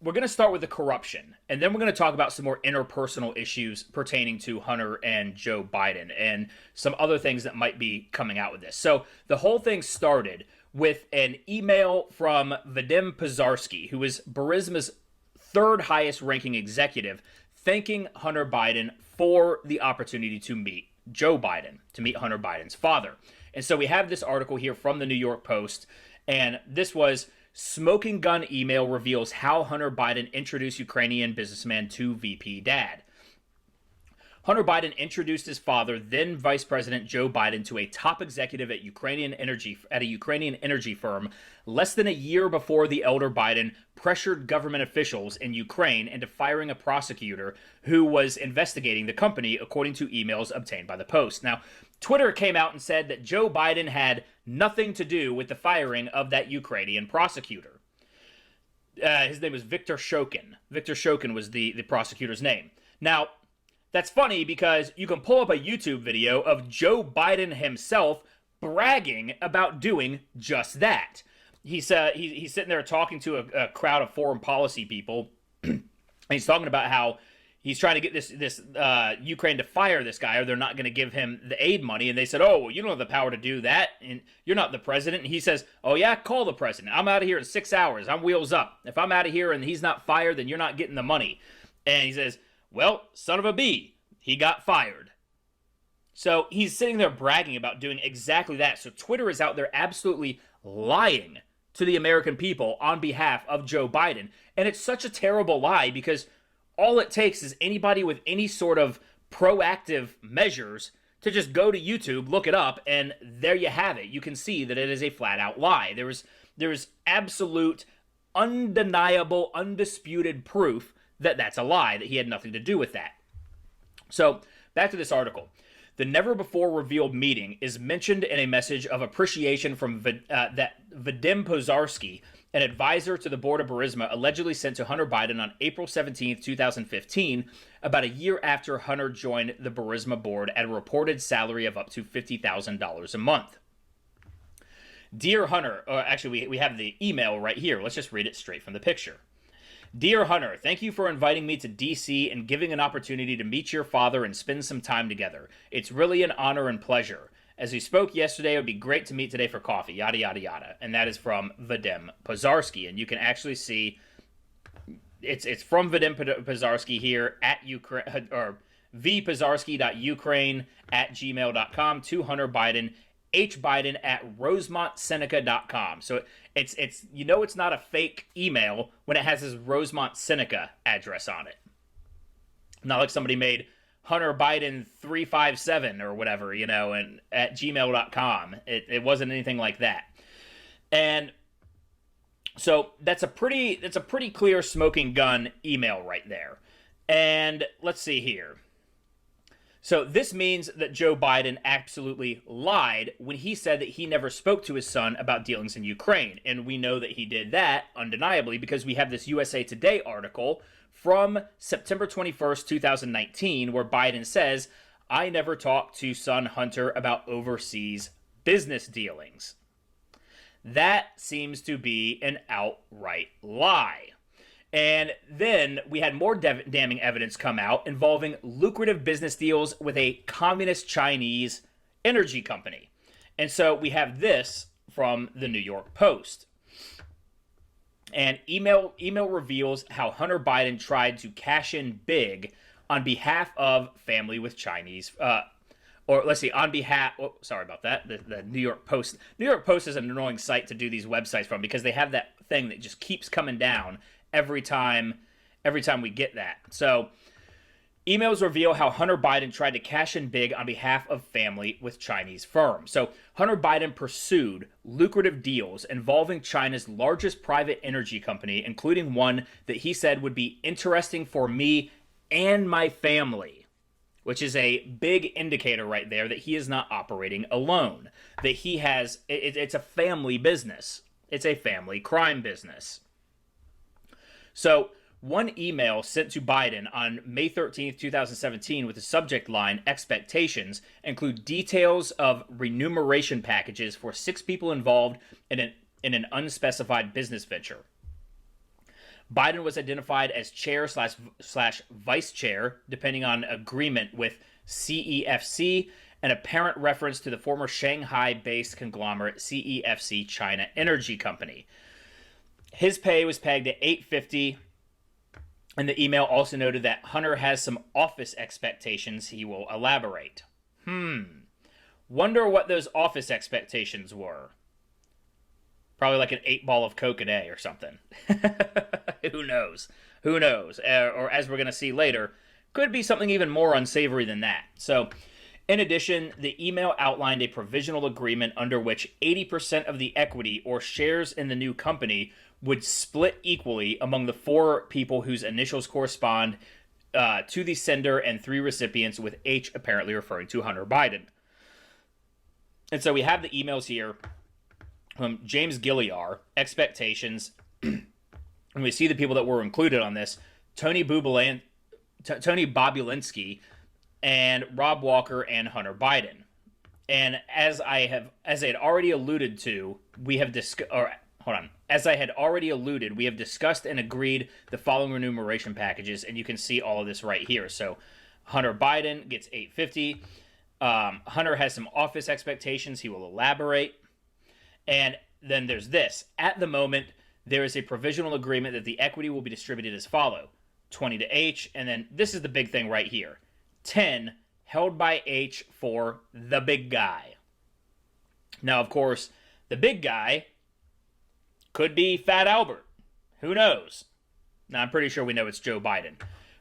we're going to start with the corruption, and then we're going to talk about some more interpersonal issues pertaining to Hunter and Joe Biden and some other things that might be coming out with this. So the whole thing started with an email from Vadim Pizarski, who is Burisma's third highest ranking executive, thanking Hunter Biden for the opportunity to meet Joe Biden, to meet Hunter Biden's father. And so we have this article here from the New York Post, and this was Smoking Gun Email Reveals How Hunter Biden Introduced Ukrainian Businessman to VP Dad. Hunter Biden introduced his father, then Vice President Joe Biden, to a top executive at a Ukrainian energy firm less than a year before the elder Biden pressured government officials in Ukraine into firing a prosecutor who was investigating the company, according to emails obtained by the Post. Now, Twitter came out and said that Joe Biden had nothing to do with the firing of that Ukrainian prosecutor. His name was Viktor Shokin. Viktor Shokin was the prosecutor's name. Now, that's funny because you can pull up a YouTube video of Joe Biden himself bragging about doing just that. He's sitting there talking to a crowd of foreign policy people, and he's talking about how he's trying to get this Ukraine to fire this guy, or they're not going to give him the aid money. And they said, "Oh, well, you don't have the power to do that, and you're not the president." And he says, "Oh yeah, call the president. I'm out of here in 6 hours. I'm wheels up. If I'm out of here and he's not fired, then you're not getting the money." And he says, "Well, son of a bee, he got fired." So he's sitting there bragging about doing exactly that. So Twitter is out there absolutely lying to the American people on behalf of Joe Biden. And it's such a terrible lie because all it takes is anybody with any sort of proactive measures to just go to YouTube, look it up, and there you have it. You can see that it is a flat-out lie. There is absolute, undeniable, undisputed proof that that's a lie, that he had nothing to do with that. So, back to this article. The never-before-revealed meeting is mentioned in a message of appreciation from that Vadim Pozharsky, an advisor to the board of Burisma, allegedly sent to Hunter Biden on April 17, 2015, about a year after Hunter joined the Burisma board at a reported salary of up to $50,000 a month. Dear Hunter, or actually we have the email right here. Let's just read it straight from the picture. Dear Hunter, thank you for inviting me to DC and giving an opportunity to meet your father and spend some time together. It's really an honor and pleasure. As we spoke yesterday, it would be great to meet today for coffee, yada, yada, yada. And that is from Vadim Pozharsky. And you can actually see, it's from Vadim Pozharsky here at Ukraine, or vpozharsky.ukraine@gmail.com to Hunter Biden, hbiden at rosemontseneca.com. So it's it's not a fake email when it has his Rosemont Seneca address on it. Not like somebody made Hunter Biden 357 or whatever, and at gmail.com. It wasn't anything like that. And so that's a pretty clear smoking gun email right there. And let's see here. So this means that Joe Biden absolutely lied when he said that he never spoke to his son about dealings in Ukraine. And we know that he did that undeniably because we have this USA Today article from September 21st, 2019, where Biden says, "I never talked to son Hunter about overseas business dealings." That seems to be an outright lie. And then we had more damning evidence come out involving lucrative business deals with a communist Chinese energy company. And so we have this from the New York Post. And email reveals how Hunter Biden tried to cash in big on behalf of family with Chinese, on behalf, sorry about that, the New York Post. New York Post is an annoying site to do these websites from because they have that thing that just keeps coming down every time we get that. So, emails reveal how Hunter Biden tried to cash in big on behalf of family with Chinese firms. So, Hunter Biden pursued lucrative deals involving China's largest private energy company, including one that he said would be interesting for me and my family, which is a big indicator right there that he is not operating alone, that he has, it's a family business. It's a family crime business. So, one email sent to Biden on May 13th, 2017 with the subject line, "Expectations," include details of remuneration packages for 6 people involved in an unspecified business venture. Biden was identified as chair slash vice chair, depending on agreement with CEFC, an apparent reference to the former Shanghai-based conglomerate CEFC China Energy Company. His pay was pegged at $850, and the email also noted that Hunter has some office expectations he will elaborate. Wonder what those office expectations were. Probably like an 8-ball of Coke a day or something. Who knows? Or as we're going to see later, could be something even more unsavory than that. So, in addition, the email outlined a provisional agreement under which 80% of the equity or shares in the new company would split equally among the 4 people whose initials correspond to the sender and 3 recipients, with H apparently referring to Hunter Biden. And so we have the emails here from James Gilliar, expectations, and we see the people that were included on this: Tony Bobulinski, and Rob Walker and Hunter Biden. And as I had already alluded to, we have discussed and agreed the following remuneration packages, and you can see all of this right here. So Hunter Biden gets $850. Hunter has some office expectations. He will elaborate. And then there's this. At the moment, there is a provisional agreement that the equity will be distributed as follow: 20 to H, and then this is the big thing right here: 10 held by H for the big guy. Now, of course, the big guy could be Fat Albert. Who knows? Now, I'm pretty sure we know it's Joe Biden.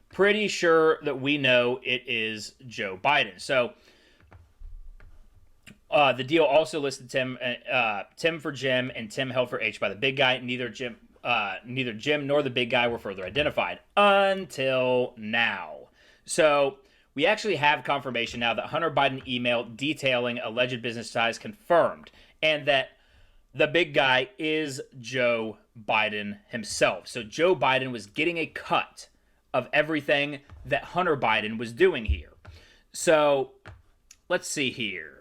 Pretty sure that we know it is Joe Biden. So, the deal also listed Tim for Jim and Tim held for H by the big guy. Neither Jim nor the big guy were further identified until now. So we actually have confirmation now that Hunter Biden email detailing alleged business ties confirmed, and that the big guy is Joe Biden himself. So Joe Biden was getting a cut of everything that Hunter Biden was doing here. So let's see here.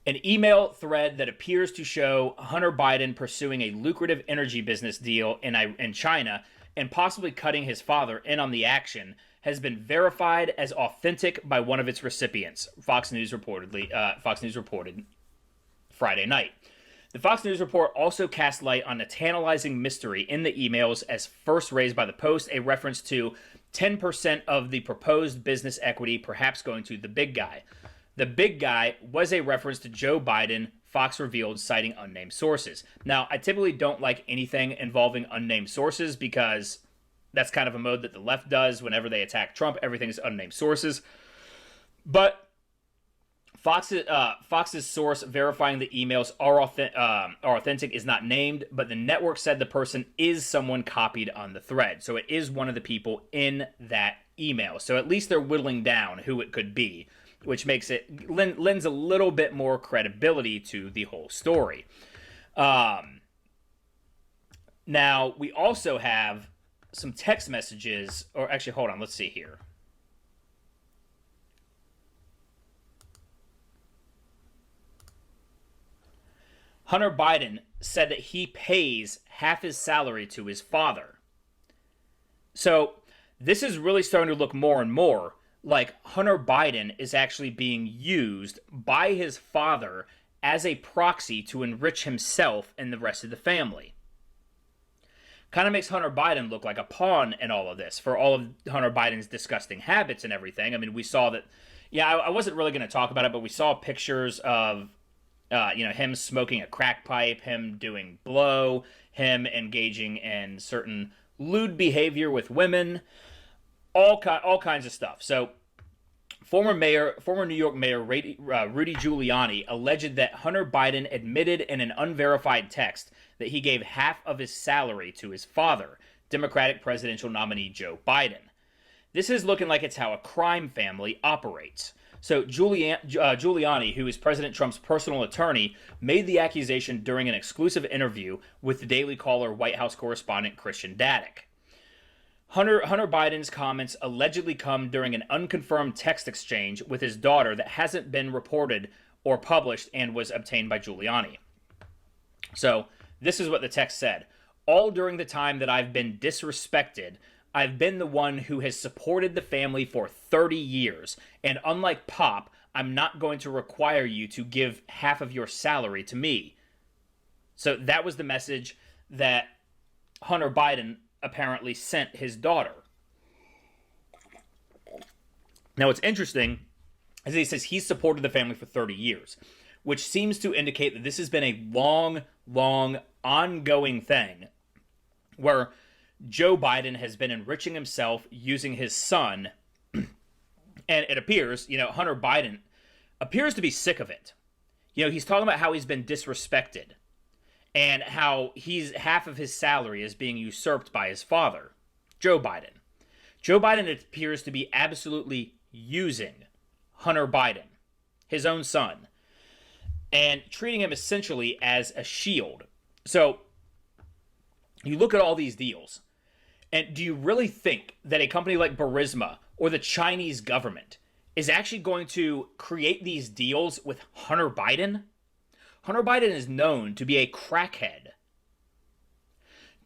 An email thread that appears to show Hunter Biden pursuing a lucrative energy business deal in China and possibly cutting his father in on the action has been verified as authentic by one of its recipients. Fox News reported Friday night. The Fox News report also cast light on a tantalizing mystery in the emails as first raised by the Post, a reference to 10% of the proposed business equity perhaps going to the big guy. The big guy was a reference to Joe Biden, Fox revealed, citing unnamed sources. Now, I typically don't like anything involving unnamed sources because that's kind of a mode that the left does whenever they attack Trump. Everything is unnamed sources. But Fox's source verifying the emails are authentic is not named, but the network said the person is someone copied on the thread. So it is one of the people in that email. So at least they're whittling down who it could be, which makes it lends a little bit more credibility to the whole story. Now, we also have some text messages, or actually, hold on, let's see here. Hunter Biden said that he pays half his salary to his father. So this is really starting to look more and more like Hunter Biden is actually being used by his father as a proxy to enrich himself and the rest of the family. Kind of makes Hunter Biden look like a pawn in all of this for all of Hunter Biden's disgusting habits and everything. I mean, we saw that, I wasn't really going to talk about it, but we saw pictures of, him smoking a crack pipe, him doing blow, him engaging in certain lewd behavior with women, all kinds of stuff. So, former New York Mayor Rudy Giuliani alleged that Hunter Biden admitted in an unverified text that he gave half of his salary to his father, Democratic presidential nominee Joe Biden. This is looking like it's how a crime family operates. So Giuliani, who is President Trump's personal attorney, made the accusation during an exclusive interview with the Daily Caller White House correspondent Christian Daddick. Hunter Biden's comments allegedly come during an unconfirmed text exchange with his daughter that hasn't been reported or published and was obtained by Giuliani. So, this is what the text said. All during the time that I've been disrespected, I've been the one who has supported the family for 30 years, and unlike Pop, I'm not going to require you to give half of your salary to me. So that was the message that Hunter Biden apparently sent his daughter. Now, what's interesting is he says he's supported the family for 30 years, which seems to indicate that this has been a long, ongoing thing where Joe Biden has been enriching himself using his son, and it appears, Hunter Biden appears to be sick of it. He's talking about how he's been disrespected and how half of his salary is being usurped by his father, Joe Biden. Joe Biden appears to be absolutely using Hunter Biden, his own son, and treating him essentially as a shield. So you look at all these deals, and do you really think that a company like Burisma or the Chinese government is actually going to create these deals with Hunter Biden? Hunter Biden is known to be a crackhead.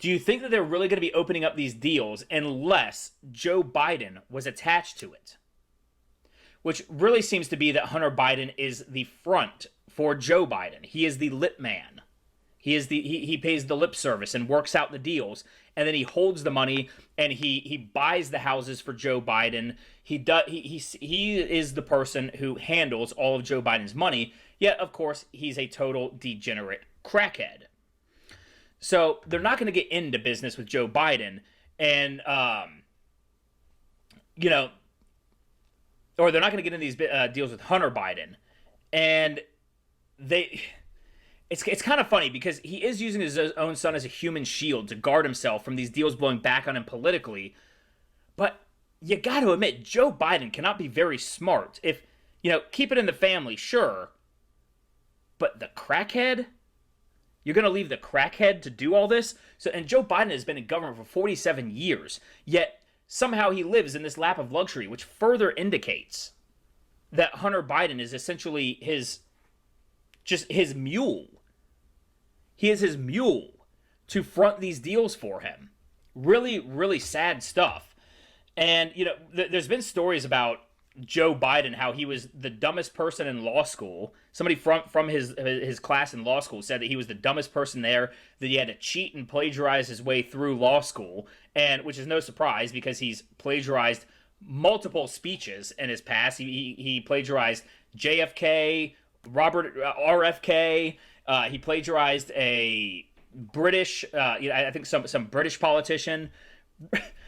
Do you think that they're really going to be opening up these deals unless Joe Biden was attached to it? Which really seems to be that Hunter Biden is the front for Joe Biden. He is the lip man. He pays the lip service and works out the deals, and then he holds the money and he buys the houses for Joe Biden. He is the person who handles all of Joe Biden's money. Yet, of course, he's a total degenerate crackhead. So they're not going to get into business with Joe Biden, and or they're not going to get into these deals with Hunter Biden, and it's kind of funny because he is using his own son as a human shield to guard himself from these deals blowing back on him politically. But you got to admit, Joe Biden cannot be very smart. If keep it in the family, sure, but the crackhead. You're going to leave the crackhead to do all this? And Joe Biden has been in government for 47 years, yet somehow he lives in this lap of luxury, which further indicates that Hunter Biden is essentially his mule. He is his mule to front these deals for him. Really, really sad stuff. And, there's been stories about Joe Biden, how he was the dumbest person in law school. Somebody from his class in law school said that he was the dumbest person there, that he had to cheat and plagiarize his way through law school, and which is no surprise because he's plagiarized multiple speeches in his past. He plagiarized JFK, Robert RFK. He plagiarized a British, I think some British politician.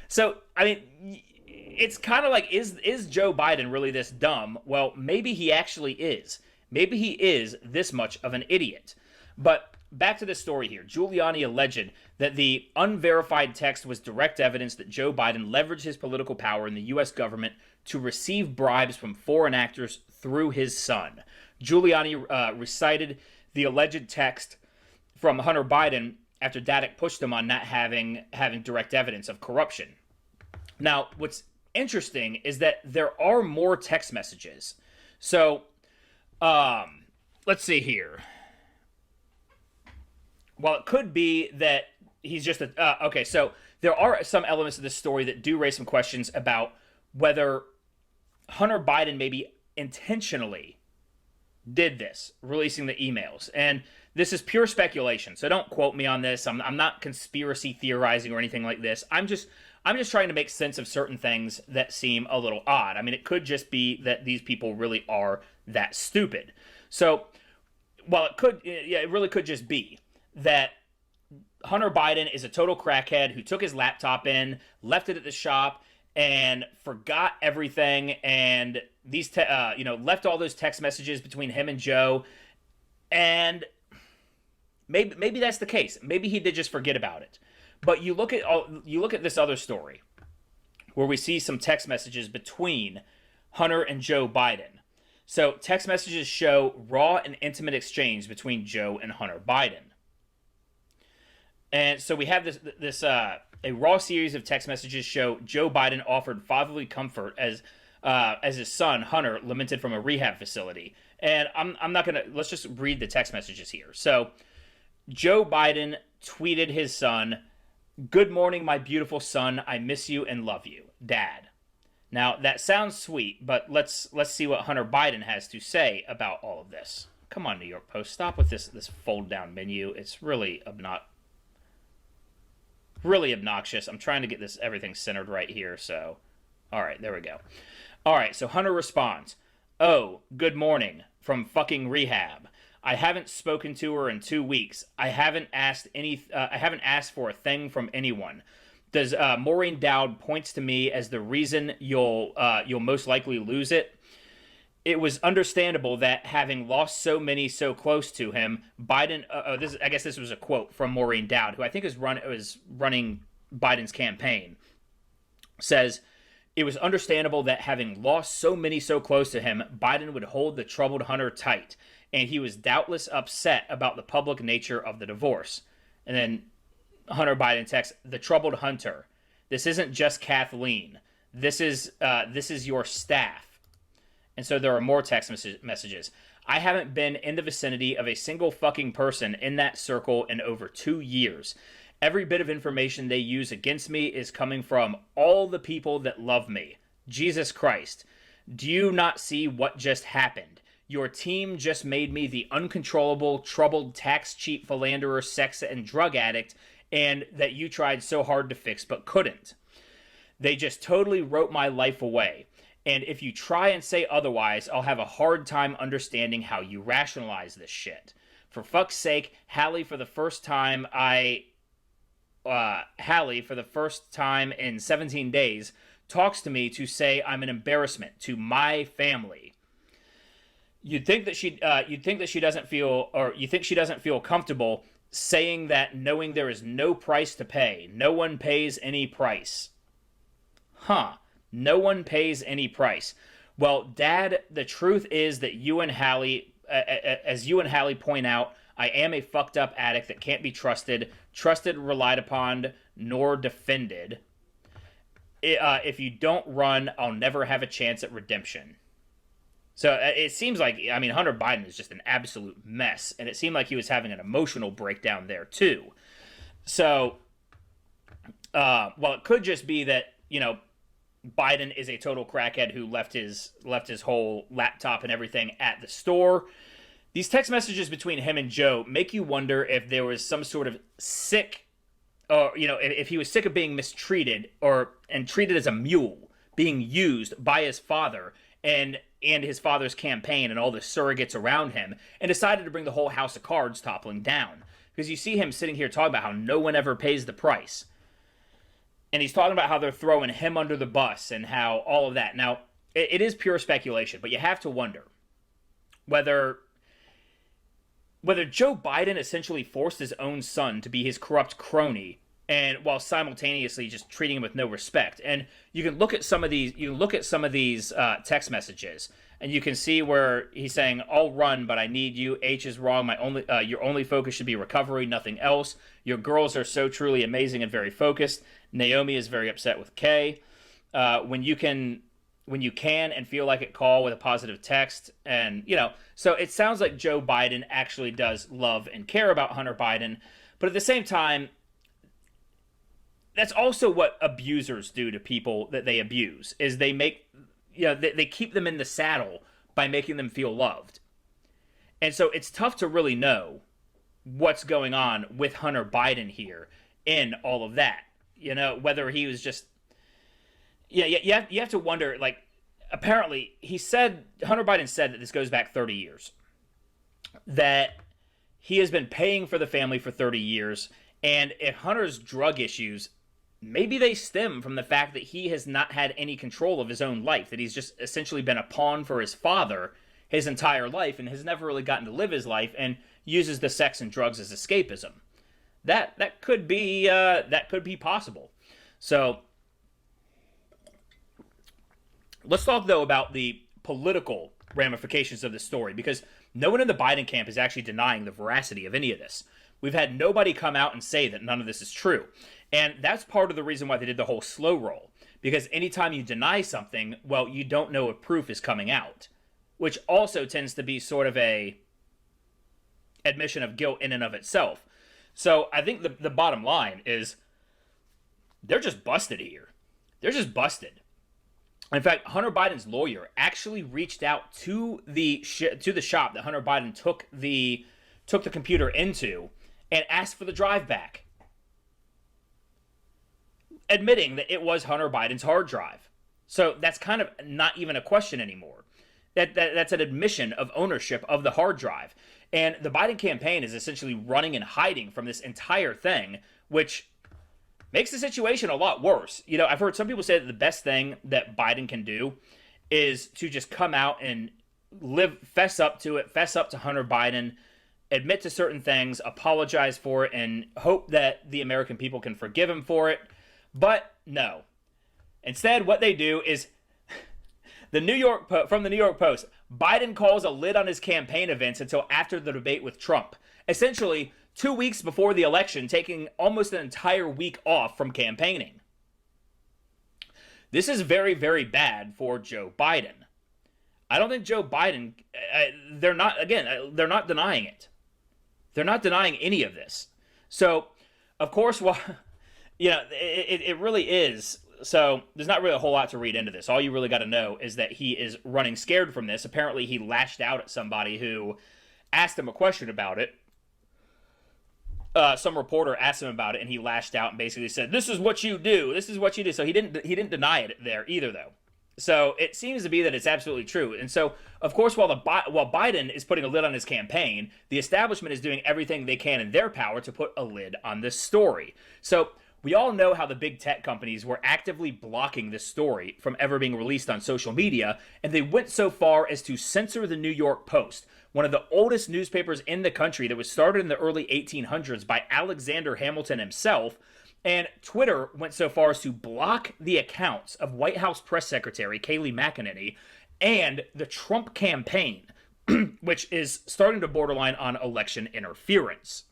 So, I mean, it's kind of like, is Joe Biden really this dumb? Well, maybe he actually is. Maybe he is this much of an idiot. But back to this story here. Giuliani alleged that the unverified text was direct evidence that Joe Biden leveraged his political power in the U.S. government to receive bribes from foreign actors through his son. Giuliani recited the alleged text from Hunter Biden after Daddick pushed him on not having direct evidence of corruption. Now, what's interesting is that there are more text messages. So, let's see here. Well, it could be that he's just okay, so there are some elements of this story that do raise some questions about whether Hunter Biden maybe intentionally did this, releasing the emails. And this is pure speculation, so don't quote me on this. I'm not conspiracy theorizing or anything like this. I'm just trying to make sense of certain things that seem a little odd. I mean, it could just be that these people really are that stupid. So, well, it really could just be that Hunter Biden is a total crackhead who took his laptop in, left it at the shop, and forgot everything, and these left all those text messages between him and Joe, and maybe that's the case. Maybe he did just forget about it. But you look at this other story where we see some text messages between Hunter and Joe Biden. So text messages show raw and intimate exchange between Joe and Hunter Biden. And so we have this a raw series of text messages show Joe Biden offered fatherly comfort as his son Hunter lamented from a rehab facility. And I'm not gonna, let's just read the text messages here. So Joe Biden tweeted his son, "Good morning, my beautiful son. I miss you and love you, Dad." Now that sounds sweet, but let's see what Hunter Biden has to say about all of this. Come on, New York Post, stop with this fold down menu. It's really obnoxious. I'm trying to get everything centered right here. So, all right, there we go. All right, so Hunter responds, "Oh, good morning from fucking rehab. I haven't spoken to her in 2 weeks. I haven't asked for a thing from anyone. Does Maureen Dowd points to me as the reason you'll most likely lose it? It was understandable that having lost so many so close to him, Biden. I guess this was a quote from Maureen Dowd, who I think was running Biden's campaign. Says, it was understandable that having lost so many so close to him, Biden would hold the troubled Hunter tight, and he was doubtless upset about the public nature of the divorce. And then Hunter Biden texts, the troubled Hunter. This isn't just Kathleen. This is your staff. And so there are more text messages. I haven't been in the vicinity of a single fucking person in that circle in over 2 years. Every bit of information they use against me is coming from all the people that love me. Jesus Christ. Do you not see what just happened? Your team just made me the uncontrollable, troubled, tax cheat philanderer, sex and drug addict, and that you tried so hard to fix but couldn't. They just totally wrote my life away. And if you try and say otherwise, I'll have a hard time understanding how you rationalize this shit. For fuck's sake, Hallie, for the first time in 17 days, talks to me to say I'm an embarrassment to my family. You think she doesn't feel comfortable saying that, knowing there is no price to pay. No one pays any price. Huh. No one pays any price. Well, Dad, the truth is that you and Hallie, as you and Hallie point out, I am a fucked up addict that can't be trusted, relied upon, nor defended. If you don't run, I'll never have a chance at redemption. So it seems like, Hunter Biden is just an absolute mess, and it seemed like he was having an emotional breakdown there too. So, it could just be that, Biden is a total crackhead who left his whole laptop and everything at the store. These text messages between him and Joe make you wonder if there was some sort of sick, or if he was sick of being mistreated and treated as a mule, being used by his father and his father's campaign and all the surrogates around him, and decided to bring the whole house of cards toppling down. Because you see him sitting here talking about how no one ever pays the price. And he's talking about how they're throwing him under the bus and how all of that. Now, it is pure speculation, but you have to wonder whether Joe Biden essentially forced his own son to be his corrupt crony, and while simultaneously just treating him with no respect. And you can look at some of these. Text messages, and you can see where he's saying, "I'll run, but I need you. H is wrong. Your only focus should be recovery, nothing else. Your girls are so truly amazing and very focused. Naomi is very upset with Kay. When you can and feel like it, call with a positive text." And so it sounds like Joe Biden actually does love and care about Hunter Biden, but at the same time, that's also what abusers do to people that they abuse, is they make, they keep them in the saddle by making them feel loved. And so it's tough to really know what's going on with Hunter Biden here in all of that. Whether he was just, you have to wonder, like, apparently Hunter Biden said that this goes back 30 years. That he has been paying for the family for 30 years. And if Hunter's drug issues, maybe they stem from the fact that he has not had any control of his own life, that he's just essentially been a pawn for his father his entire life and has never really gotten to live his life and uses the sex and drugs as escapism. That could be possible. So let's talk, though, about the political ramifications of this story, because no one in the Biden camp is actually denying the veracity of any of this. We've had nobody come out and say that none of this is true. And that's part of the reason why they did the whole slow roll. Because anytime you deny something, well, you don't know if proof is coming out. Which also tends to be sort of a admission of guilt in and of itself. So I think the bottom line is they're just busted here. They're just busted. In fact, Hunter Biden's lawyer actually reached out to the shop that Hunter Biden took the computer into and asked for the drive back, admitting that it was Hunter Biden's hard drive. So that's kind of not even a question anymore. That's an admission of ownership of the hard drive. And the Biden campaign is essentially running and hiding from this entire thing, which makes the situation a lot worse. You know, I've heard some people say that the best thing that Biden can do is to just come out and fess up to Hunter Biden, admit to certain things, apologize for it, and hope that the American people can forgive him for it. But no. Instead, what they do is from the New York Post, Biden calls a lid on his campaign events until after the debate with Trump. Essentially, 2 weeks before the election, taking almost an entire week off from campaigning. This is very, very bad for Joe Biden. I don't think Joe Biden, they're not denying it. They're not denying any of this. So, of course, it really is. So, there's not really a whole lot to read into this. All you really got to know is that he is running scared from this. Apparently, he lashed out at somebody who asked him a question about it. Some reporter asked him about it, and he lashed out and basically said, "This is what you do. This is what you do." So he didn't deny it there either, though. So it seems to be that it's absolutely true. And so, of course, while Biden is putting a lid on his campaign, the establishment is doing everything they can in their power to put a lid on this story. So we all know how the big tech companies were actively blocking this story from ever being released on social media, and they went so far as to censor the New York Post, one of the oldest newspapers in the country that was started in the early 1800s by Alexander Hamilton himself. And Twitter went so far as to block the accounts of White House Press Secretary Kayleigh McEnany and the Trump campaign, which is starting to borderline on election interference.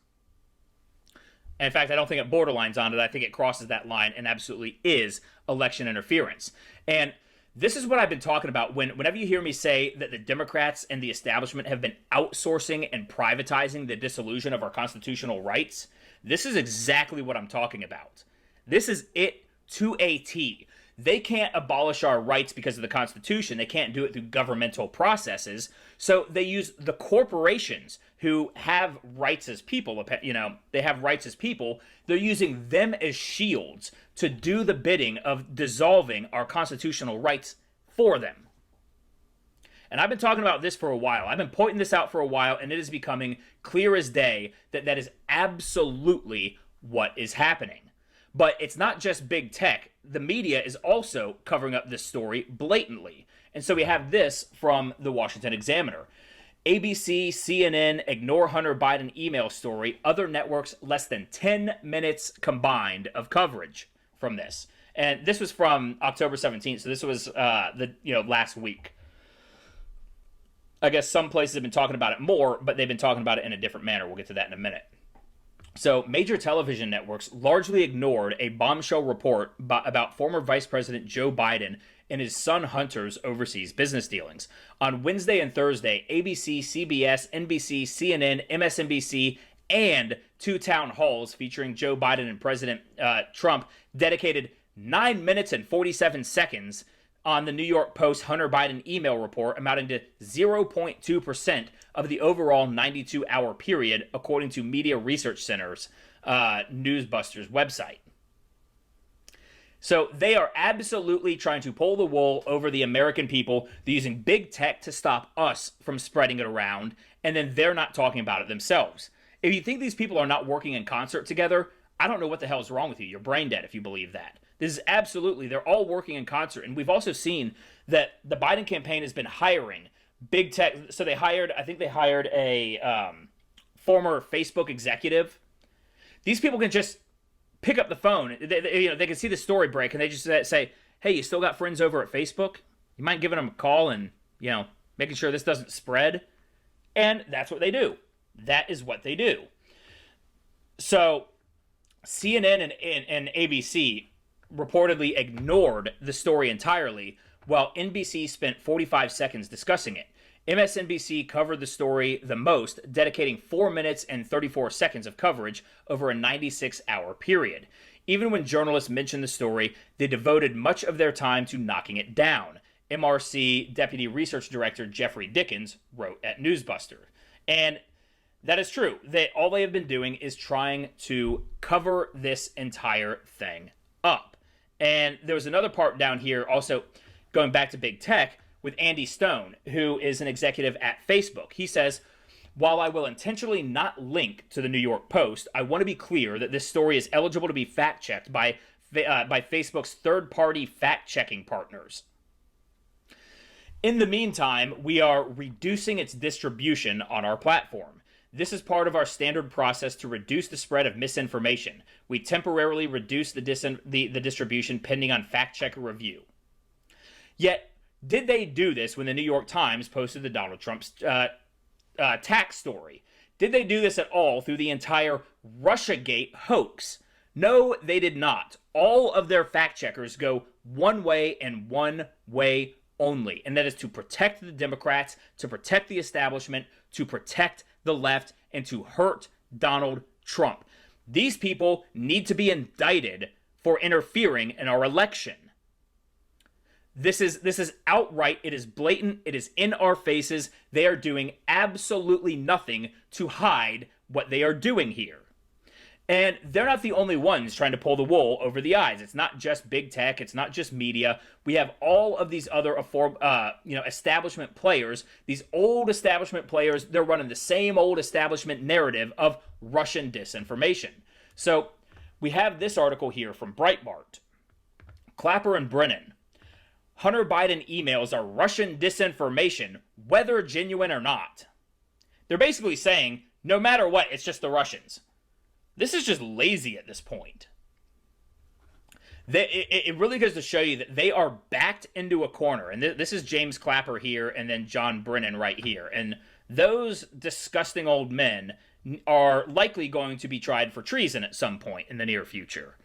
And in fact, I don't think it borderlines on it. I think it crosses that line and absolutely is election interference. And this is what I've been talking about whenever you hear me say that the Democrats and the establishment have been outsourcing and privatizing the dissolution of our constitutional rights. This is exactly what I'm talking about. This is it to a T. They can't abolish our rights because of the Constitution. They can't do it through governmental processes. So they use the corporations who have rights as people. They have rights as people. They're using them as shields to do the bidding of dissolving our constitutional rights for them. And I've been talking about this for a while. I've been pointing this out for a while, and it is becoming clear as day that that is absolutely what is happening. But it's not just big tech. The media is also covering up this story blatantly. And so we have this from the Washington Examiner. ABC, CNN, ignore Hunter Biden email story. Other networks less than 10 minutes combined of coverage from this. And this was from October 17th, so this was last week. I guess some places have been talking about it more, but they've been talking about it in a different manner. We'll get to that in a minute. So, major television networks largely ignored a bombshell report about former Vice President Joe Biden and his son Hunter's overseas business dealings. On Wednesday and Thursday, ABC, CBS, NBC, CNN, MSNBC, and two town halls featuring Joe Biden and President Trump dedicated 9 minutes and 47 seconds on the New York Post Hunter Biden email report, amounting to 0.2% of the overall 92-hour period, according to Media Research Center's Newsbusters website. So they are absolutely trying to pull the wool over the American people. They're using big tech to stop us from spreading it around, and then they're not talking about it themselves. If you think these people are not working in concert together, I don't know what the hell is wrong with you. You're brain dead if you believe that. This is absolutely, they're all working in concert. And we've also seen that the Biden campaign has been hiring big tech. So they hired a former Facebook executive. These people can just pick up the phone. They can see the story break and they just say, hey, you still got friends over at Facebook? You mind giving them a call and, making sure this doesn't spread? And that's what they do. That is what they do. So CNN and ABC reportedly ignored the story entirely, while NBC spent 45 seconds discussing it. MSNBC covered the story the most, dedicating 4 minutes and 34 seconds of coverage over a 96-hour period. Even when journalists mentioned the story, they devoted much of their time to knocking it down. MRC Deputy Research Director Jeffrey Dickens wrote at Newsbuster. And that is true. All they have been doing is trying to cover this entire thing up. And there was another part down here also going back to big tech with Andy Stone, who is an executive at Facebook. He says, While I will intentionally not link to the New York Post, I want to be clear that this story is eligible to be fact-checked by Facebook's third-party fact-checking partners. In the meantime, we are reducing its distribution on our platform. This is part of our standard process to reduce the spread of misinformation. We temporarily reduce the distribution pending on fact-checker review. Yet, did they do this when the New York Times posted the Donald Trump's tax story? Did they do this at all through the entire Russiagate hoax? No, they did not. All of their fact-checkers go one way and one way only, and that is to protect the Democrats, to protect the establishment, to protect the left, and to hurt Donald Trump. These people need to be indicted for interfering in our election. This is outright, it is blatant, it is in our faces. They are doing absolutely nothing to hide what they are doing here. And they're not the only ones trying to pull the wool over the eyes. It's not just big tech. It's not just media. We have all of these other establishment players. These old establishment players, they're running the same old establishment narrative of Russian disinformation. So we have this article here from Breitbart. Clapper and Brennan. Hunter Biden emails are Russian disinformation, whether genuine or not. They're basically saying, no matter what, it's just the Russians. This is just lazy at this point. It really goes to show you that they are backed into a corner. And this is James Clapper here and then John Brennan right here. And those disgusting old men are likely going to be tried for treason at some point in the near future.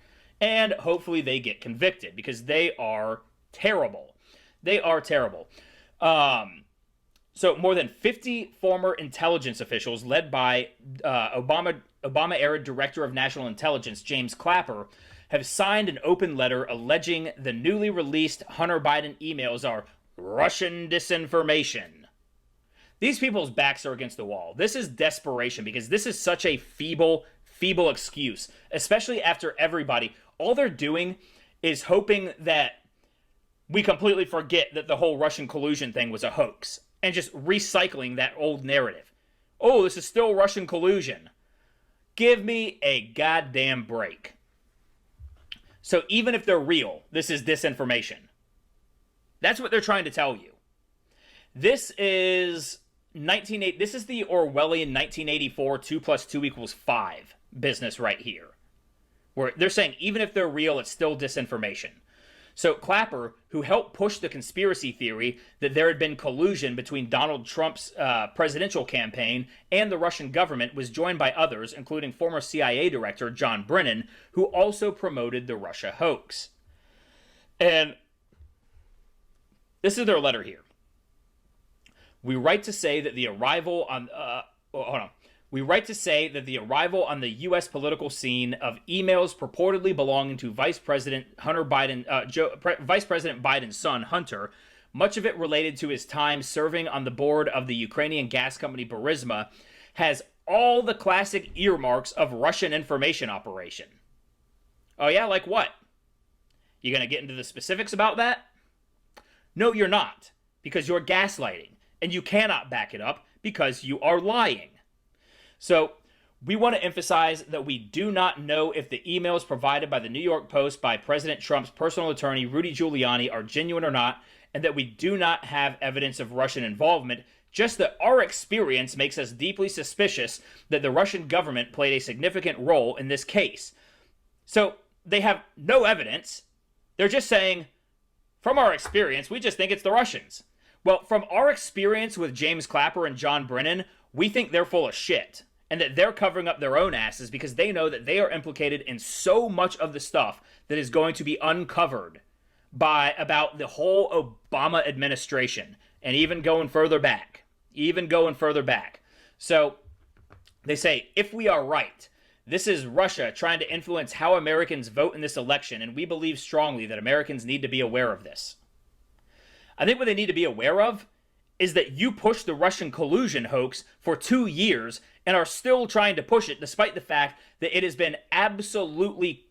And hopefully they get convicted because they are terrible. They are terrible. So more than 50 former intelligence officials led by Obama-era Director of National Intelligence James Clapper have signed an open letter alleging the newly released Hunter Biden emails are Russian disinformation. These people's backs are against the wall. This is desperation because this is such a feeble excuse, especially after everybody. All they're doing is hoping that we completely forget that the whole Russian collusion thing was a hoax and just recycling that old narrative. Oh, this is still Russian collusion. Give me a goddamn break. So even if they're real, this is disinformation. That's what they're trying to tell you. This is this is the Orwellian 1984 2 + 2 = 5 business right here. Where they're saying even if they're real, it's still disinformation. So Clapper, who helped push the conspiracy theory that there had been collusion between Donald Trump's presidential campaign and the Russian government, was joined by others, including former CIA director John Brennan, who also promoted the Russia hoax. And this is their letter here. We write to say that the arrival on We write to say that the arrival on the U.S. political scene of emails purportedly belonging to Vice President Biden's son, Hunter, much of it related to his time serving on the board of the Ukrainian gas company Burisma, has all the classic earmarks of Russian information operation. Oh yeah, like what? You gonna get into the specifics about that? No, you're not, because you're gaslighting, and you cannot back it up because you are lying. So, we want to emphasize that we do not know if the emails provided by the New York Post by President Trump's personal attorney, Rudy Giuliani, are genuine or not, and that we do not have evidence of Russian involvement, just that our experience makes us deeply suspicious that the Russian government played a significant role in this case. So, they have no evidence. They're just saying, from our experience, we just think it's the Russians. Well, from our experience with James Clapper and John Brennan, we think they're full of shit. And that they're covering up their own asses because they know that they are implicated in so much of the stuff that is going to be uncovered about the whole Obama administration, and even going further back. So they say, if we are right, this is Russia trying to influence how Americans vote in this election, and we believe strongly that Americans need to be aware of this. I think what they need to be aware of is that you pushed the Russian collusion hoax for 2 years and are still trying to push it despite the fact that it has been absolutely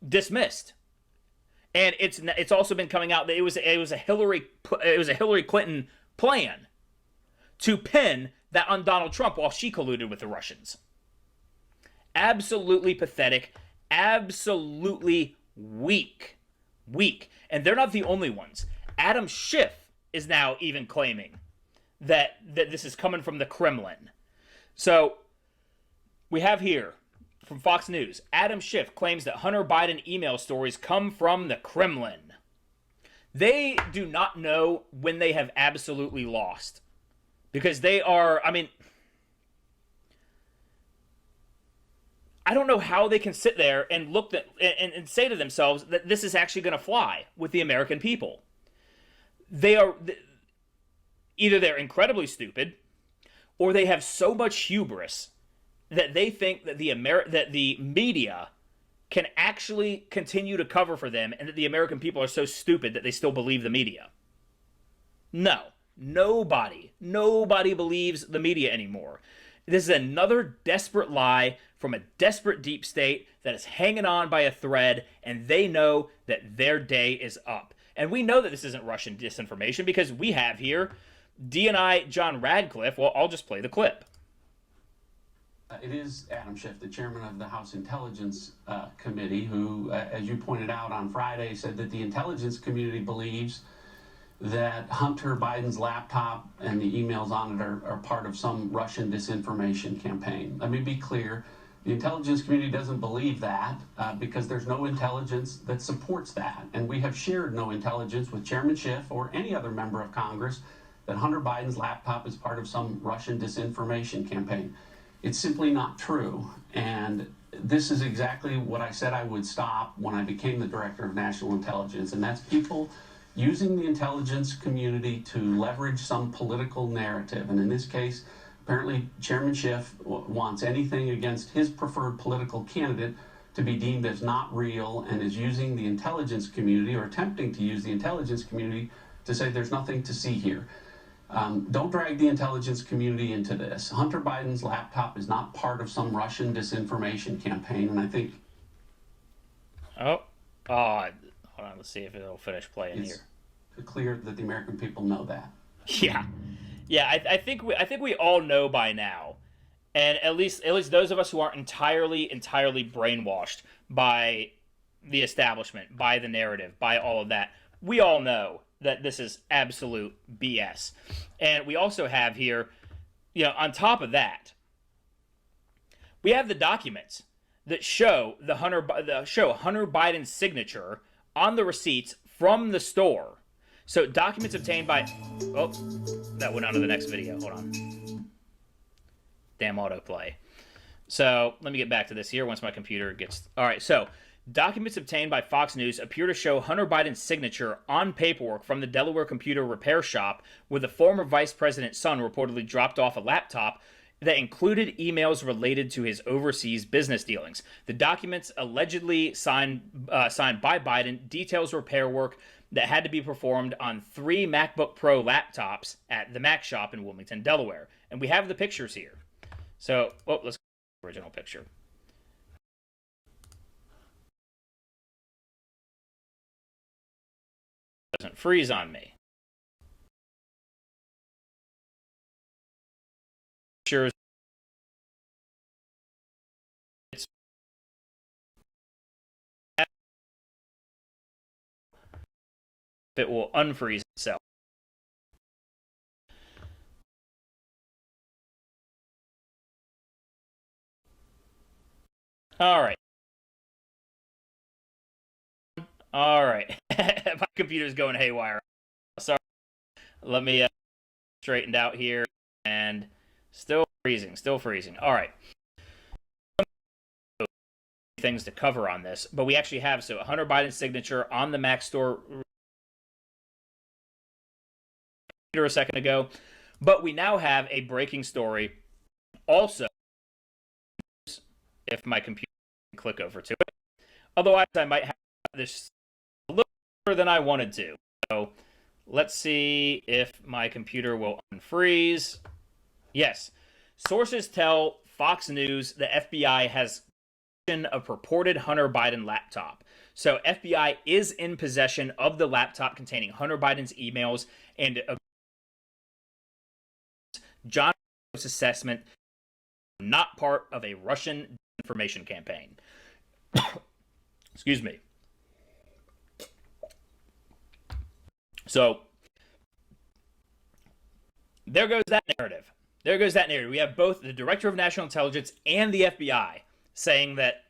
dismissed. And it's also been coming out that it was a Hillary Clinton plan to pin that on Donald Trump while she colluded with the Russians. Absolutely pathetic. Absolutely weak. Weak. And they're not the only ones. Adam Schiff is now even claiming that this is coming from the Kremlin. So we have here from Fox News, Adam Schiff claims that Hunter Biden email stories come from the Kremlin. They do not know when they have absolutely lost. Because they are, I don't know how they can sit there and look at, and say to themselves that this is actually going to fly with the American people. They are, either they're incredibly stupid, or they have so much hubris that they think that the media can actually continue to cover for them, and that the American people are so stupid that they still believe the media. No. Nobody believes the media anymore. This is another desperate lie from a desperate deep state that is hanging on by a thread, and they know that their day is up. And we know that this isn't Russian disinformation because we have here DNI John Radcliffe. Well, I'll just play the clip. It is Adam Schiff, the chairman of the House Intelligence Committee, who, as you pointed out on Friday, said that the intelligence community believes that Hunter Biden's laptop and the emails on it are part of some Russian disinformation campaign. Let me be clear. The intelligence community doesn't believe that because there's no intelligence that supports that. And we have shared no intelligence with Chairman Schiff or any other member of Congress that Hunter Biden's laptop is part of some Russian disinformation campaign. It's simply not true. And this is exactly what I said I would stop when I became the director of national intelligence. And that's people using the intelligence community to leverage some political narrative. And in this case, apparently Chairman Schiff wants anything against his preferred political candidate to be deemed as not real, and is using the intelligence community, or attempting to use the intelligence community, to say there's nothing to see here. Don't drag the intelligence community into this. Hunter Biden's laptop is not part of some Russian disinformation campaign, and I think... Hold on, let's see if it'll finish playing here. It's clear that the American people know that. Yeah. I think we all know by now, and at least those of us who aren't entirely brainwashed by the establishment, by the narrative, by all of that, we all know that this is absolute BS. And we also have here, on top of that, we have the documents that show Hunter Biden's signature on the receipts from the store. So documents obtained by... Oh, that went on to the next video. Hold on. Damn autoplay. So let me get back to this here once my computer gets... All right, so documents obtained by Fox News appear to show Hunter Biden's signature on paperwork from the Delaware computer repair shop where the former vice president's son reportedly dropped off a laptop that included emails related to his overseas business dealings. The documents allegedly signed by Biden details repair work that had to be performed on 3 MacBook Pro laptops at the Mac shop in Wilmington, Delaware. And we have the pictures here. So, let's go to the original picture. Doesn't freeze on me. Sure. It will unfreeze itself. All right. My computer's going haywire. Sorry. Let me straightened out here, and still freezing. All right. Things to cover on this, but we actually have Hunter Biden's signature on the Mac store a second ago, but we now have a breaking story. Also, if my computer can click over to it, otherwise I might have this a little further than I wanted to. So let's see if my computer will unfreeze. Yes, sources tell Fox News the FBI has a purported Hunter Biden laptop. So FBI is in possession of the laptop containing Hunter Biden's emails and John's assessment not part of a Russian disinformation campaign. Excuse me. So, there goes that narrative. There goes that narrative. We have both the Director of National Intelligence and the FBI saying that,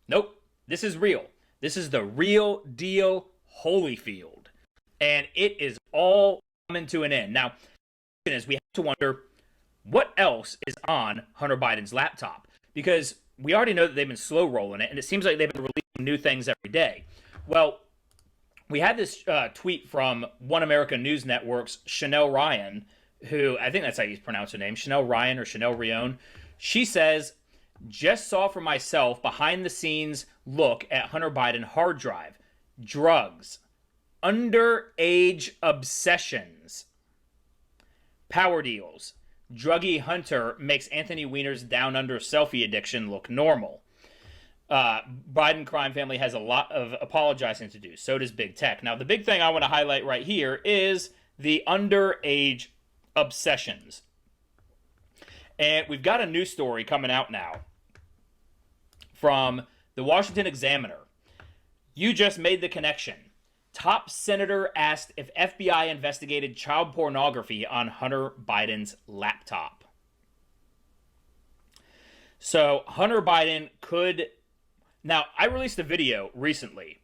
nope, this is real. This is the real deal Holyfield. And it is all coming to an end. Now, the question is, we have to wonder what else is on Hunter Biden's laptop. Because we already know that they've been slow rolling it, and it seems like they've been releasing new things every day. Well, we had this tweet from One America News Network's Chanel Ryan, who, I think that's how you pronounce her name, Chanel Ryan or Chanel Rion. She says, just saw for myself behind-the-scenes look at Hunter Biden hard drive, drugs, underage obsessions, power deals. Druggy Hunter makes Anthony Weiner's down under selfie addiction look normal. Biden crime family has a lot of apologizing to do. So does big tech. Now, the big thing I want to highlight right here is the underage obsessions. And we've got a new story coming out now from the Washington Examiner. You just made the connection. Top senator asked if FBI investigated child pornography on Hunter Biden's laptop. So Hunter Biden could... Now, I released a video recently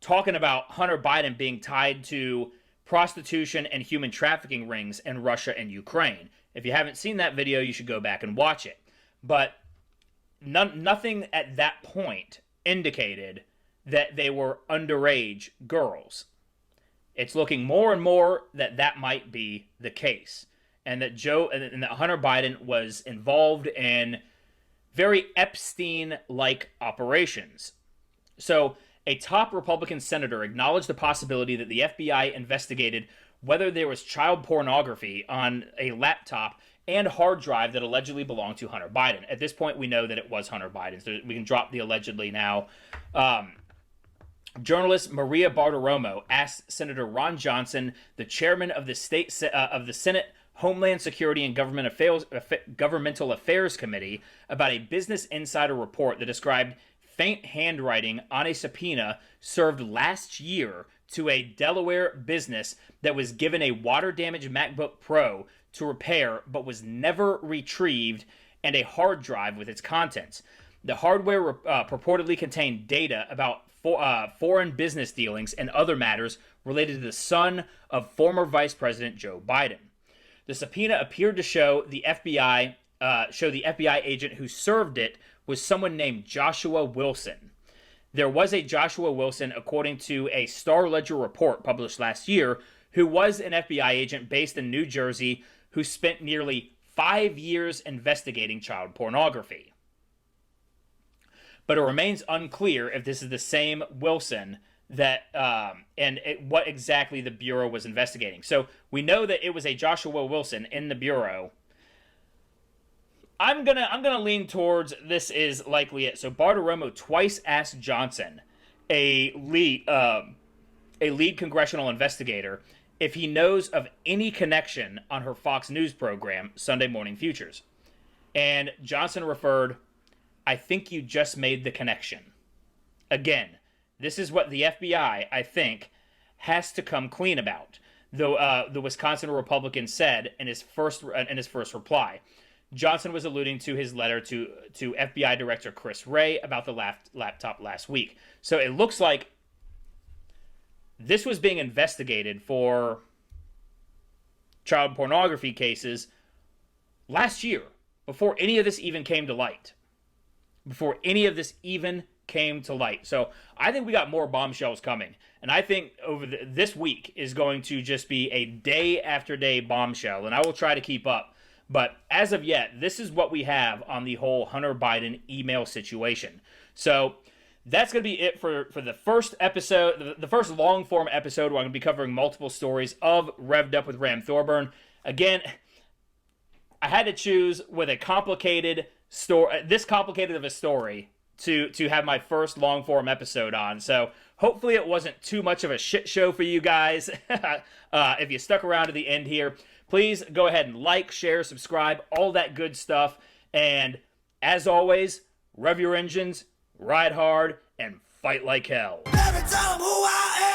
talking about Hunter Biden being tied to prostitution and human trafficking rings in Russia and Ukraine. If you haven't seen that video, you should go back and watch it. But nothing at that point indicated that they were underage girls. It's looking more and more that that might be the case, and that Hunter Biden was involved in very Epstein-like operations. So, a top Republican senator acknowledged the possibility that the FBI investigated whether there was child pornography on a laptop and hard drive that allegedly belonged to Hunter Biden. At this point, we know that it was Hunter Biden's. We can drop the allegedly now. Journalist Maria Bartiromo asked Senator Ron Johnson, the chairman of the Senate Homeland Security and Governmental Affairs Committee, about a Business Insider report that described faint handwriting on a subpoena served last year to a Delaware business that was given a water-damaged MacBook Pro to repair but was never retrieved, and a hard drive with its contents. The hardware purportedly contained data about foreign business dealings and other matters related to the son of former Vice President Joe Biden. The subpoena appeared to show the FBI agent who served it was someone named Joshua Wilson. There was a Joshua Wilson, according to a Star Ledger report published last year, who was an FBI agent based in New Jersey who spent nearly 5 years investigating child pornography. But it remains unclear if this is the same Wilson that what exactly the Bureau was investigating. So we know that it was a Joshua Wilson in the Bureau. I'm gonna lean towards this is likely it. So Bartiromo twice asked Johnson, a lead congressional investigator, if he knows of any connection on her Fox News program, Sunday Morning Futures. And Johnson referred, I think you just made the connection. Again, this is what the FBI, I think, has to come clean about. The Wisconsin Republican said in his first reply. Johnson was alluding to his letter to FBI Director Chris Wray about the laptop last week. So it looks like this was being investigated for child pornography cases last year, before any of this even came to light. So I think we got more bombshells coming. And I think over this week is going to just be a day after day bombshell. And I will try to keep up. But as of yet, this is what we have on the whole Hunter Biden email situation. So that's going to be it for the first episode, the first long-form episode where I'm going to be covering multiple stories of Revved Up with Ram Thorburn. Again, I had to choose with a complicated story, this complicated of a story, to have my first long-form episode on. So Hopefully it wasn't too much of a shit show for you guys. If you stuck around to the end here, please go ahead and like, share, subscribe, all that good stuff. And as always, rev your engines, ride hard, and fight like hell. Every time who I am.